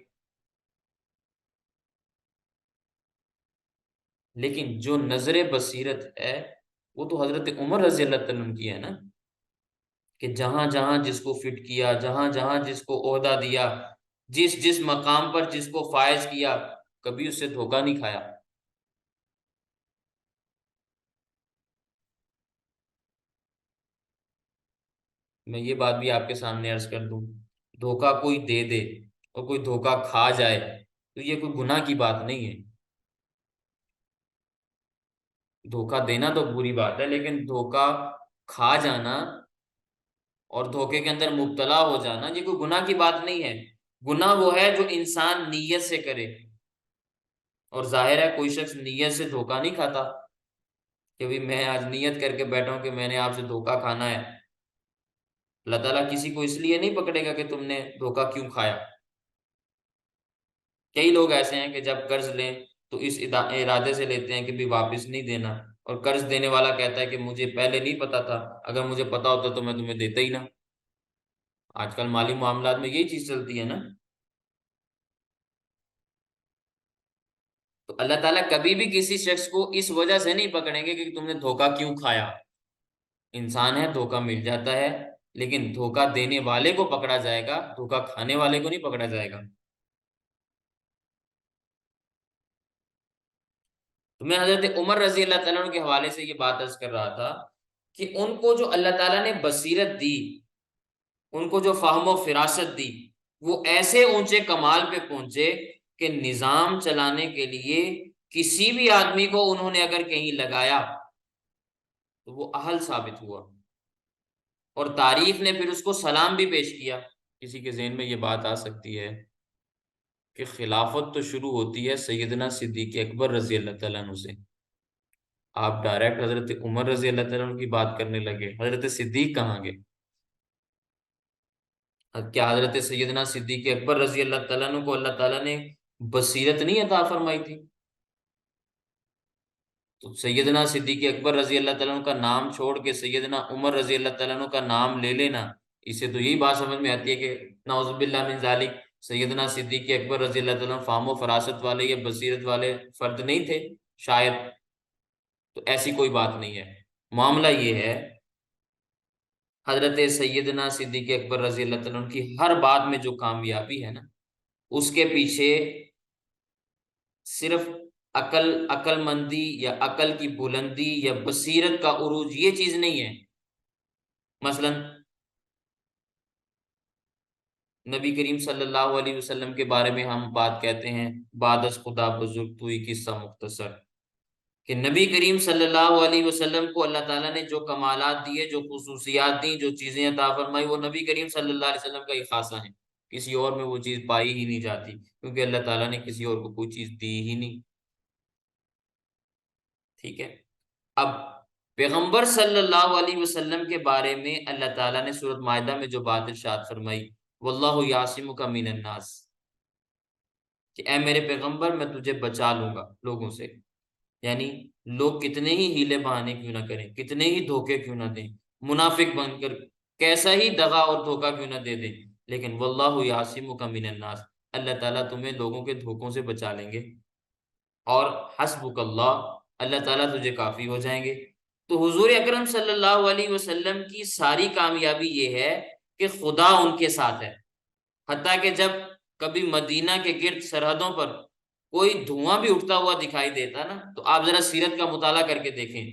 لیکن جو نظر بصیرت ہے وہ تو حضرت عمر رضی اللہ عنہ کی ہے نا، کہ جہاں جہاں جس کو فٹ کیا، جہاں جہاں جس کو عہدہ دیا، جس جس مقام پر جس کو فائز کیا، کبھی اس سے دھوکہ نہیں کھایا۔ میں یہ بات بھی آپ کے سامنے عرض کر دوں، دھوکہ کوئی دے دے اور کوئی دھوکہ کھا جائے تو یہ کوئی گناہ کی بات نہیں ہے۔ دھوکہ دینا تو بری بات ہے، لیکن دھوکہ کھا جانا اور دھوکے کے اندر مبتلا ہو جانا یہ کوئی گناہ کی بات نہیں ہے۔ گناہ وہ ہے جو انسان نیت سے کرے، اور ظاہر ہے کوئی شخص نیت سے دھوکہ نہیں کھاتا کہ بھی میں آج نیت کر کے بیٹھا ہوں کہ میں نے آپ سے دھوکہ کھانا ہے۔ اللہ تعالیٰ کسی کو اس لیے نہیں پکڑے گا کہ تم نے دھوکہ کیوں کھایا۔ کئی لوگ ایسے ہیں کہ جب قرض لیں تو اس ارادے سے لیتے ہیں کہ بھی واپس نہیں دینا، اور قرض دینے والا کہتا ہے کہ مجھے پہلے نہیں پتا تھا، اگر مجھے پتا ہوتا تو میں تمہیں دیتا ہی نہ۔ آج کل مالی معاملات میں یہی چیز چلتی ہے نا۔ تو اللہ تعالیٰ کبھی بھی کسی شخص کو اس وجہ سے نہیں پکڑیں گے کہ تم نے دھوکہ کیوں کھایا۔ انسان ہے، دھوکہ مل جاتا ہے، لیکن دھوکہ دینے والے کو پکڑا جائے گا، دھوکہ کھانے والے کو نہیں پکڑا جائے گا۔ تو میں حضرت عمر رضی اللہ تعالیٰ عنہ کے حوالے سے یہ بات عرض کر رہا تھا کہ ان کو جو اللہ تعالیٰ نے بصیرت دی، ان کو جو فہم و فراست دی، وہ ایسے اونچے کمال پہ پہنچے کہ نظام چلانے کے لیے کسی بھی آدمی کو انہوں نے اگر کہیں لگایا تو وہ اہل ثابت ہوا، اور تاریخ نے پھر اس کو سلام بھی پیش کیا۔ کسی کے ذہن میں یہ بات آ سکتی ہے کہ خلافت تو شروع ہوتی ہے سیدنا صدیق اکبر رضی اللہ تعالیٰ عنہ سے، آپ ڈائریکٹ حضرت عمر رضی اللہ تعالیٰ عنہ کی بات کرنے لگے، حضرت صدیق کہاں گئے؟ کیا حضرت سیدنا صدیق اکبر رضی اللہ تعالیٰ عنہ کو اللہ تعالیٰ نے بصیرت نہیں عطا فرمائی تھی؟ تو سیدنا صدیق اکبر رضی اللہ تعالیٰ عنہ کا نام چھوڑ کے سیدنا عمر رضی اللہ تعالیٰ عنہ کا نام لے لینا، اسے تو یہی بات سمجھ میں آتی ہے کہ نعوذ باللہ من ذالک سیدنا صدیق اکبر رضی اللہ تعالیٰ عنہ فہم و فراست والے یا بصیرت والے فرد نہیں تھے شاید۔ تو ایسی کوئی بات نہیں ہے، معاملہ یہ ہے حضرت سیدنا صدیق اکبر رضی اللہ تعالیٰ عنہ کی ہر بات میں جو کامیابی ہے نا، اس کے پیچھے صرف عقل مندی یا عقل کی بلندی یا بصیرت کا عروج یہ چیز نہیں ہے۔ مثلا نبی کریم صلی اللہ علیہ وسلم کے بارے میں ہم بات کہتے ہیں، بعد از خدا بزرگ تو ہی قصہ مختصر، کہ نبی کریم صلی اللہ علیہ وسلم کو اللہ تعالیٰ نے جو کمالات دیے، جو خصوصیات دیں، جو چیزیں عطا فرمائی، وہ نبی کریم صلی اللہ علیہ وسلم کا ہی خاصہ ہے، کسی اور میں وہ چیز پائی ہی نہیں جاتی، کیونکہ اللہ تعالیٰ نے کسی اور کو کوئی چیز دی ہی نہیں۔ ٹھیک ہے، اب پیغمبر صلی اللہ علیہ وسلم کے بارے میں اللہ تعالیٰ نے سورۃ مائدہ میں جو بات ارشاد فرمائی، واللہ یعصمک من الناس، کہ اے میرے پیغمبر میں تجھے بچا لوں گا لوگوں سے، یعنی لوگ کتنے ہی ہیلے بہانے کیوں نہ کریں، کتنے ہی دھوکے کیوں نہ دیں، منافق بن کر کیسا ہی دغا اور دھوکا کیوں نہ دے دیں، لیکن واللہ یعصمک من الناس، اللہ تعالیٰ تمہیں لوگوں کے دھوکوں سے بچا لیں گے، اور حسبک اللہ، اللہ تعالیٰ تجھے کافی ہو جائیں گے۔ تو حضور اکرم صلی اللہ علیہ وسلم کی ساری کامیابی یہ ہے کہ خدا ان کے ساتھ ہے، حتیٰ کہ جب کبھی مدینہ کے گرد سرحدوں پر کوئی دھواں بھی اٹھتا ہوا دکھائی دیتا نا، تو آپ ذرا سیرت کا مطالعہ کر کے دیکھیں،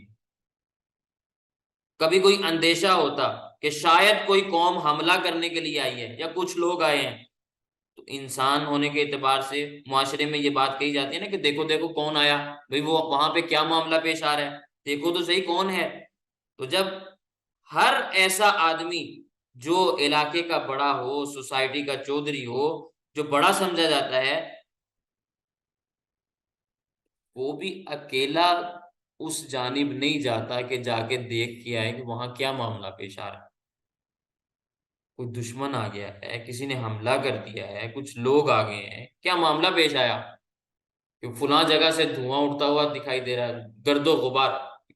کبھی کوئی اندیشہ ہوتا کہ شاید کوئی قوم حملہ کرنے کے لیے آئی ہے یا کچھ لوگ آئے ہیں، تو انسان ہونے کے اعتبار سے معاشرے میں یہ بات کہی جاتی ہے نا کہ دیکھو دیکھو کون آیا، بھئی وہ وہاں پہ کیا معاملہ پیش آ رہا ہے، دیکھو تو صحیح کون ہے۔ تو جب ہر ایسا آدمی جو علاقے کا بڑا ہو، سوسائٹی کا چودھری ہو، جو بڑا سمجھا جاتا ہے، وہ بھی اکیلا اس جانب نہیں جاتا کہ جا کے دیکھ کے آئے کہ وہاں کیا معاملہ پیش آ رہا ہے۔ کوئی دشمن آ گیا ہے، کسی نے حملہ کر دیا ہے، کچھ لوگ آ گئے ہیں، کیا معاملہ پیش آیا کہ فلاں جگہ سے دھواں اٹھتا ہوا دکھائی دے رہا ہے، گرد و غبار.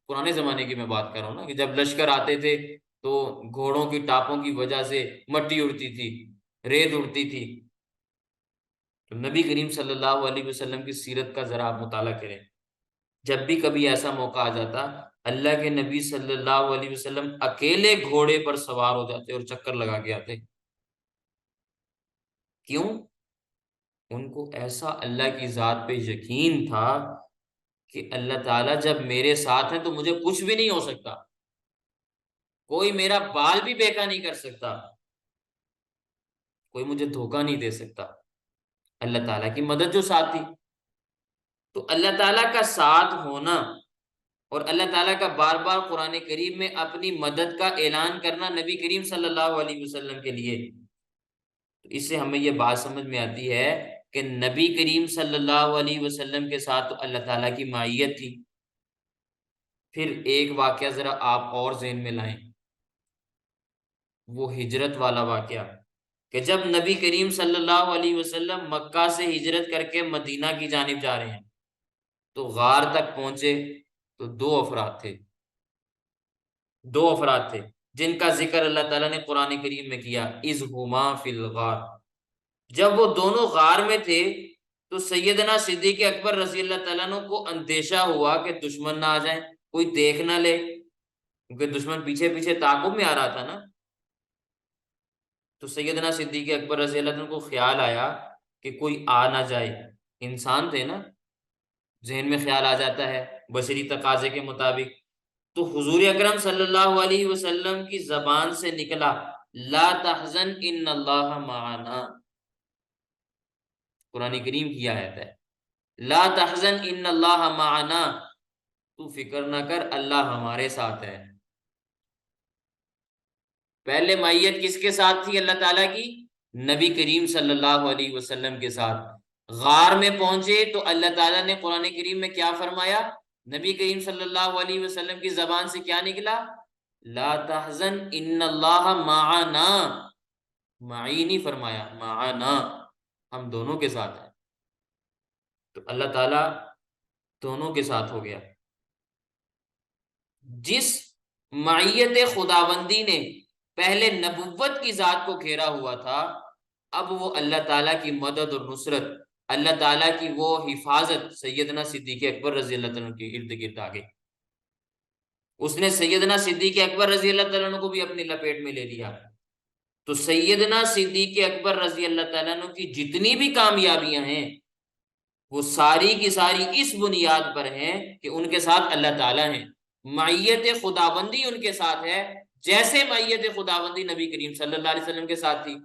پرانے زمانے کی میں بات کر رہا ہوں نا، کہ جب لشکر آتے تھے تو گھوڑوں کی ٹاپوں کی وجہ سے مٹی اڑتی تھی، ریت اڑتی تھی. تو نبی کریم صلی اللہ علیہ وسلم کی سیرت کا ذرا آپ مطالعہ کریں. جب بھی کبھی ایسا موقع آ جاتا، اللہ کے نبی صلی اللہ علیہ وسلم اکیلے گھوڑے پر سوار ہو جاتے اور چکر لگا کے آتے. کیوں؟ ان کو ایسا اللہ کی ذات پہ یقین تھا کہ اللہ تعالیٰ جب میرے ساتھ ہیں تو مجھے کچھ بھی نہیں ہو سکتا، کوئی میرا بال بھی بیکا نہیں کر سکتا، کوئی مجھے دھوکہ نہیں دے سکتا. اللہ تعالیٰ کی مدد جو ساتھ تھی. تو اللہ تعالیٰ کا ساتھ ہونا اور اللہ تعالیٰ کا بار بار قرآن کریم میں اپنی مدد کا اعلان کرنا نبی کریم صلی اللہ علیہ وسلم کے لیے، تو اس سے ہمیں یہ بات سمجھ میں آتی ہے کہ نبی کریم صلی اللہ علیہ وسلم کے ساتھ تو اللہ تعالیٰ کی معیت تھی. پھر ایک واقعہ ذرا آپ اور ذہن میں لائیں، وہ ہجرت والا واقعہ، کہ جب نبی کریم صلی اللہ علیہ وسلم مکہ سے ہجرت کر کے مدینہ کی جانب جا رہے ہیں تو غار تک پہنچے تو دو افراد تھے جن کا ذکر اللہ تعالیٰ نے قرآن کریم میں کیا، اذ ہما فی الغار. جب وہ دونوں غار میں تھے تو سیدنا صدیق اکبر رضی اللہ تعالیٰ عنہ کو اندیشہ ہوا کہ دشمن نہ آ جائیں، کوئی دیکھ نہ لے، کیونکہ دشمن پیچھے پیچھے تعاقب میں آ رہا تھا نا. تو سیدنا صدیق اکبر رضی اللہ عنہ کو خیال آیا کہ کوئی آ نہ جائے. انسان تھے نا، ذہن میں خیال آ جاتا ہے بشری تقاضے کے مطابق. تو حضور اکرم صلی اللہ علیہ وسلم کی زبان سے نکلا، لا تحزن ان اللہ معنا. قرآن کریم کی آیت ہے، لا تحزن ان اللہ معنا، تو فکر نہ کر اللہ ہمارے ساتھ ہے. پہلے معیت کس کے ساتھ تھی اللہ تعالیٰ کی؟ نبی کریم صلی اللہ علیہ وسلم کے ساتھ. غار میں پہنچے تو اللہ تعالیٰ نے قرآن کریم میں کیا فرمایا؟ نبی کریم صلی اللہ علیہ وسلم کی زبان سے کیا نکلا؟ لا تحزن ان اللہ معنا. معی نہیں فرمایا، معنا، ہم دونوں کے ساتھ ہیں. تو اللہ تعالیٰ دونوں کے ساتھ ہو گیا. جس معیت خداوندی نے پہلے نبوت کی ذات کو گھیرا ہوا تھا، اب وہ اللہ تعالیٰ کی مدد اور نصرت، اللہ تعالیٰ کی وہ حفاظت سیدنا صدیق اکبر رضی اللہ تعالیٰ کے ارد گرد آ گئی. اس نے سیدنا صدیق اکبر رضی اللہ تعالیٰ کو بھی اپنی لپیٹ میں لے لیا. تو سیدنا صدیق اکبر رضی اللہ تعالیٰ کی جتنی بھی کامیابیاں ہیں وہ ساری کی ساری اس بنیاد پر ہیں کہ ان کے ساتھ اللہ تعالیٰ ہیں. معیت خداوندی ان کے ساتھ ہے جیسے معیت خداوندی نبی کریم صلی اللہ علیہ وسلم کے ساتھ تھی.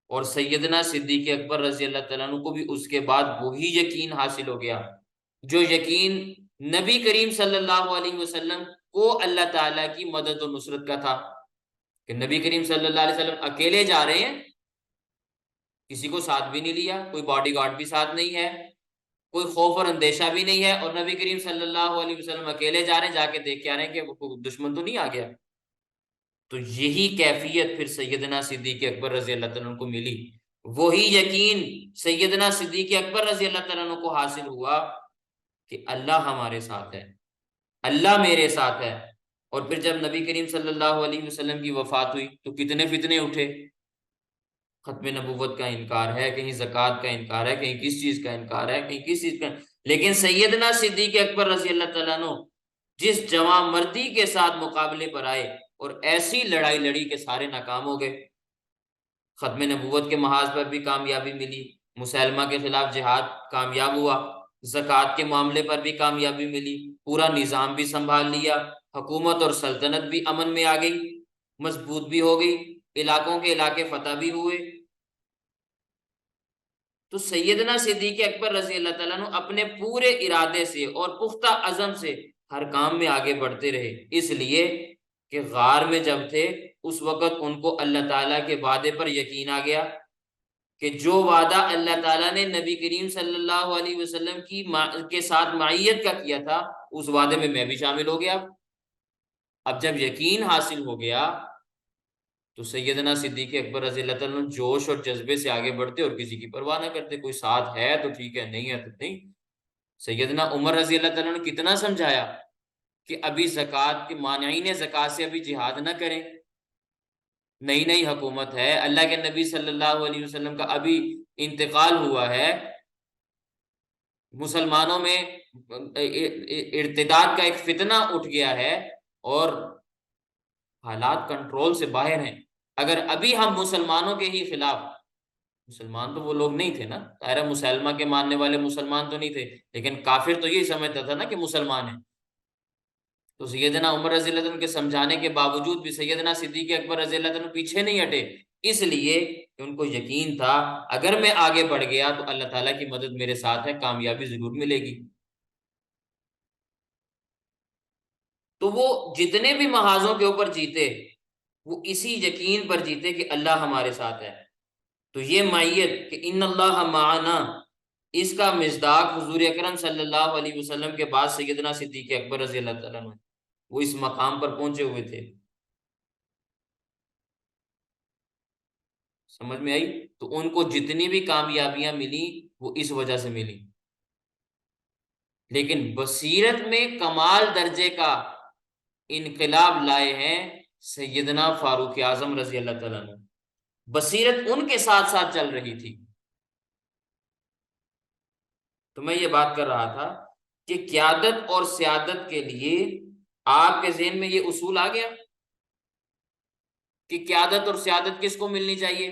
اور سیدنا صدیق اکبر رضی اللہ تعالیٰ عنہ کو بھی اس کے بعد وہی یقین حاصل ہو گیا جو یقین نبی کریم صلی اللہ علیہ وسلم کو اللہ تعالیٰ کی مدد و نصرت کا تھا، کہ نبی کریم صلی اللہ علیہ وسلم اکیلے جا رہے ہیں، کسی کو ساتھ بھی نہیں لیا، کوئی باڈی گارڈ بھی ساتھ نہیں ہے، کوئی خوف اور اندیشہ بھی نہیں ہے، اور نبی کریم صلی اللہ علیہ وسلم اکیلے جا رہے ہیں، جا کے دیکھ کے آ رہے ہیں کہ دشمن تو نہیں آ گیا. تو یہی کیفیت پھر سیدنا صدیق اکبر رضی اللہ تعالیٰ عنہ کو ملی. وہی یقین سیدنا صدیق اکبر رضی اللہ تعالیٰ عنہ کو حاصل ہوا کہ اللہ ہمارے ساتھ ہے، اللہ میرے ساتھ ہے. اور پھر جب نبی کریم صلی اللہ علیہ وسلم کی وفات ہوئی تو کتنے فتنے اٹھے. ختم نبوت کا انکار ہے، کہیں زکوٰۃ کا انکار ہے، کہیں کس چیز کا انکار ہے، کہیں کس چیز کا. لیکن سیدنا صدیق اکبر رضی اللہ تعالیٰ عنہ جس جواں مردی کے ساتھ مقابلے پر آئے اور ایسی لڑائی لڑی کہ سارے ناکام ہو گئے. ختم نبوت کے محاذ پر بھی کامیابی ملی، مسلمہ کے خلاف جہاد کامیاب ہوا، زکوٰۃ کے معاملے پر بھی کامیابی ملی، پورا نظام بھی سنبھال لیا، حکومت اور سلطنت بھی امن میں آ گئی، مضبوط بھی ہو گئی، علاقوں کے علاقے فتح بھی ہوئے. تو سیدنا صدیق اکبر رضی اللہ تعالیٰ عنہ اپنے پورے ارادے سے اور پختہ عزم سے ہر کام میں آگے بڑھتے رہے، اس لیے کہ غار میں جب تھے اس وقت ان کو اللہ تعالیٰ کے وعدے پر یقین آ گیا کہ جو وعدہ اللہ تعالیٰ نے نبی کریم صلی اللہ علیہ وسلم کے ساتھ معیت کا کیا تھا اس وعدے میں بھی شامل ہو گیا. اب جب یقین حاصل ہو گیا تو سیدنا صدیق اکبر رضی اللہ عنہ جوش اور جذبے سے آگے بڑھتے اور کسی کی پرواہ نہ کرتے، کوئی ساتھ ہے تو ٹھیک ہے، نہیں ہے تو نہیں۔ سیدنا عمر رضی اللہ عنہ نے کتنا سمجھایا کہ ابھی زکوٰۃ کے مانعین زکوٰۃ سے ابھی جہاد نہ کریں، نئی نئی حکومت ہے، اللہ کے نبی صلی اللہ علیہ وسلم کا ابھی انتقال ہوا ہے، مسلمانوں میں ارتداد کا ایک فتنہ اٹھ گیا ہے اور حالات کنٹرول سے باہر ہیں۔ اگر ابھی ہم مسلمانوں کے ہی خلاف، مسلمان تو وہ لوگ نہیں تھے نا، ظاہر مسلمہ کے ماننے والے مسلمان تو نہیں تھے، لیکن کافر تو یہی سمجھتا تھا نا کہ مسلمان ہیں، تو سیدنا عمر رضی اللہ عنہ کے سمجھانے کے باوجود بھی سیدنا صدیق اکبر رضی اللہ عنہ پیچھے نہیں ہٹے، اس لیے کہ ان کو یقین تھا اگر میں آگے بڑھ گیا تو اللہ تعالیٰ کی مدد میرے ساتھ ہے، کامیابی ضرور ملے گی۔ تو وہ جتنے بھی محاذوں کے اوپر جیتے وہ اسی یقین پر جیتے کہ اللہ ہمارے ساتھ ہے۔ تو یہ معیت کہ ان اللہ معنا، اس کا مصداق حضور اکرم صلی اللہ علیہ وسلم کے بعد سیدنا صدیق اکبر رضی اللہ تعالیٰ عنہ، وہ اس مقام پر پہنچے ہوئے تھے۔ سمجھ میں آئی؟ تو ان کو جتنی بھی کامیابیاں ملی وہ اس وجہ سے ملی، لیکن بصیرت میں کمال درجے کا انقلاب لائے ہیں سیدنا فاروق اعظم رضی اللہ تعالیٰ عنہ۔ بصیرت ان کے ساتھ ساتھ چل رہی تھی۔ تو میں یہ بات کر رہا تھا کہ قیادت اور سیادت کے لیے آپ کے ذہن میں یہ اصول آ گیا کہ قیادت اور سیادت کس کو ملنی چاہیے۔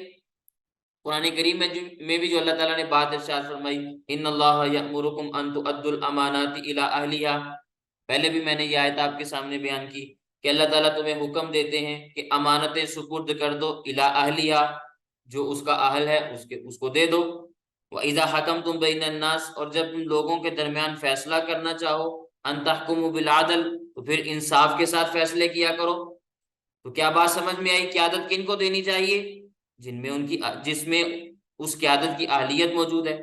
قرآن کریم میں بھی جو اللہ تعالیٰ نے بات ارشاد فرمائی، ان اللہ یأمرکم ان تؤدوا الامانات الی اہلیہا، پہلے بھی میں نے یہ آیت آپ کے سامنے بیان کی کہ اللہ تعالیٰ تمہیں حکم دیتے ہیں کہ امانتیں سپرد کر دو الی اہلیہا، جو اس کا اہل ہے اس کو دے دو۔ وَإِذَا حَكَمْتُمْ بَيْنَ النَّاسِ، اور جب تم لوگوں کے درمیان فیصلہ کرنا چاہو، ان تحکموا بالعدل، تو پھر انصاف کے ساتھ فیصلے کیا کرو۔ تو کیا بات سمجھ میں آئی؟ قیادت کن کو دینی چاہیے؟ جس میں اس قیادت کی اہلیت موجود ہے،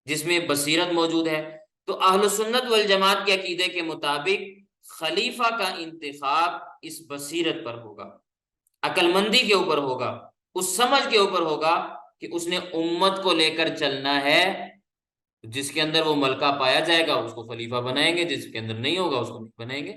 جس میں بصیرت موجود ہے۔ تو اہل سنت والجماعت کے عقیدے کے مطابق خلیفہ کا انتخاب اس بصیرت پر ہوگا، عقل مندی کے اوپر ہوگا، اس سمجھ کے اوپر ہوگا کہ اس نے امت کو لے کر چلنا ہے، جس کے اندر وہ ملکہ پایا جائے گا اس کو خلیفہ بنائیں گے، جس کے اندر نہیں ہوگا اس کو نہیں بنائیں گے۔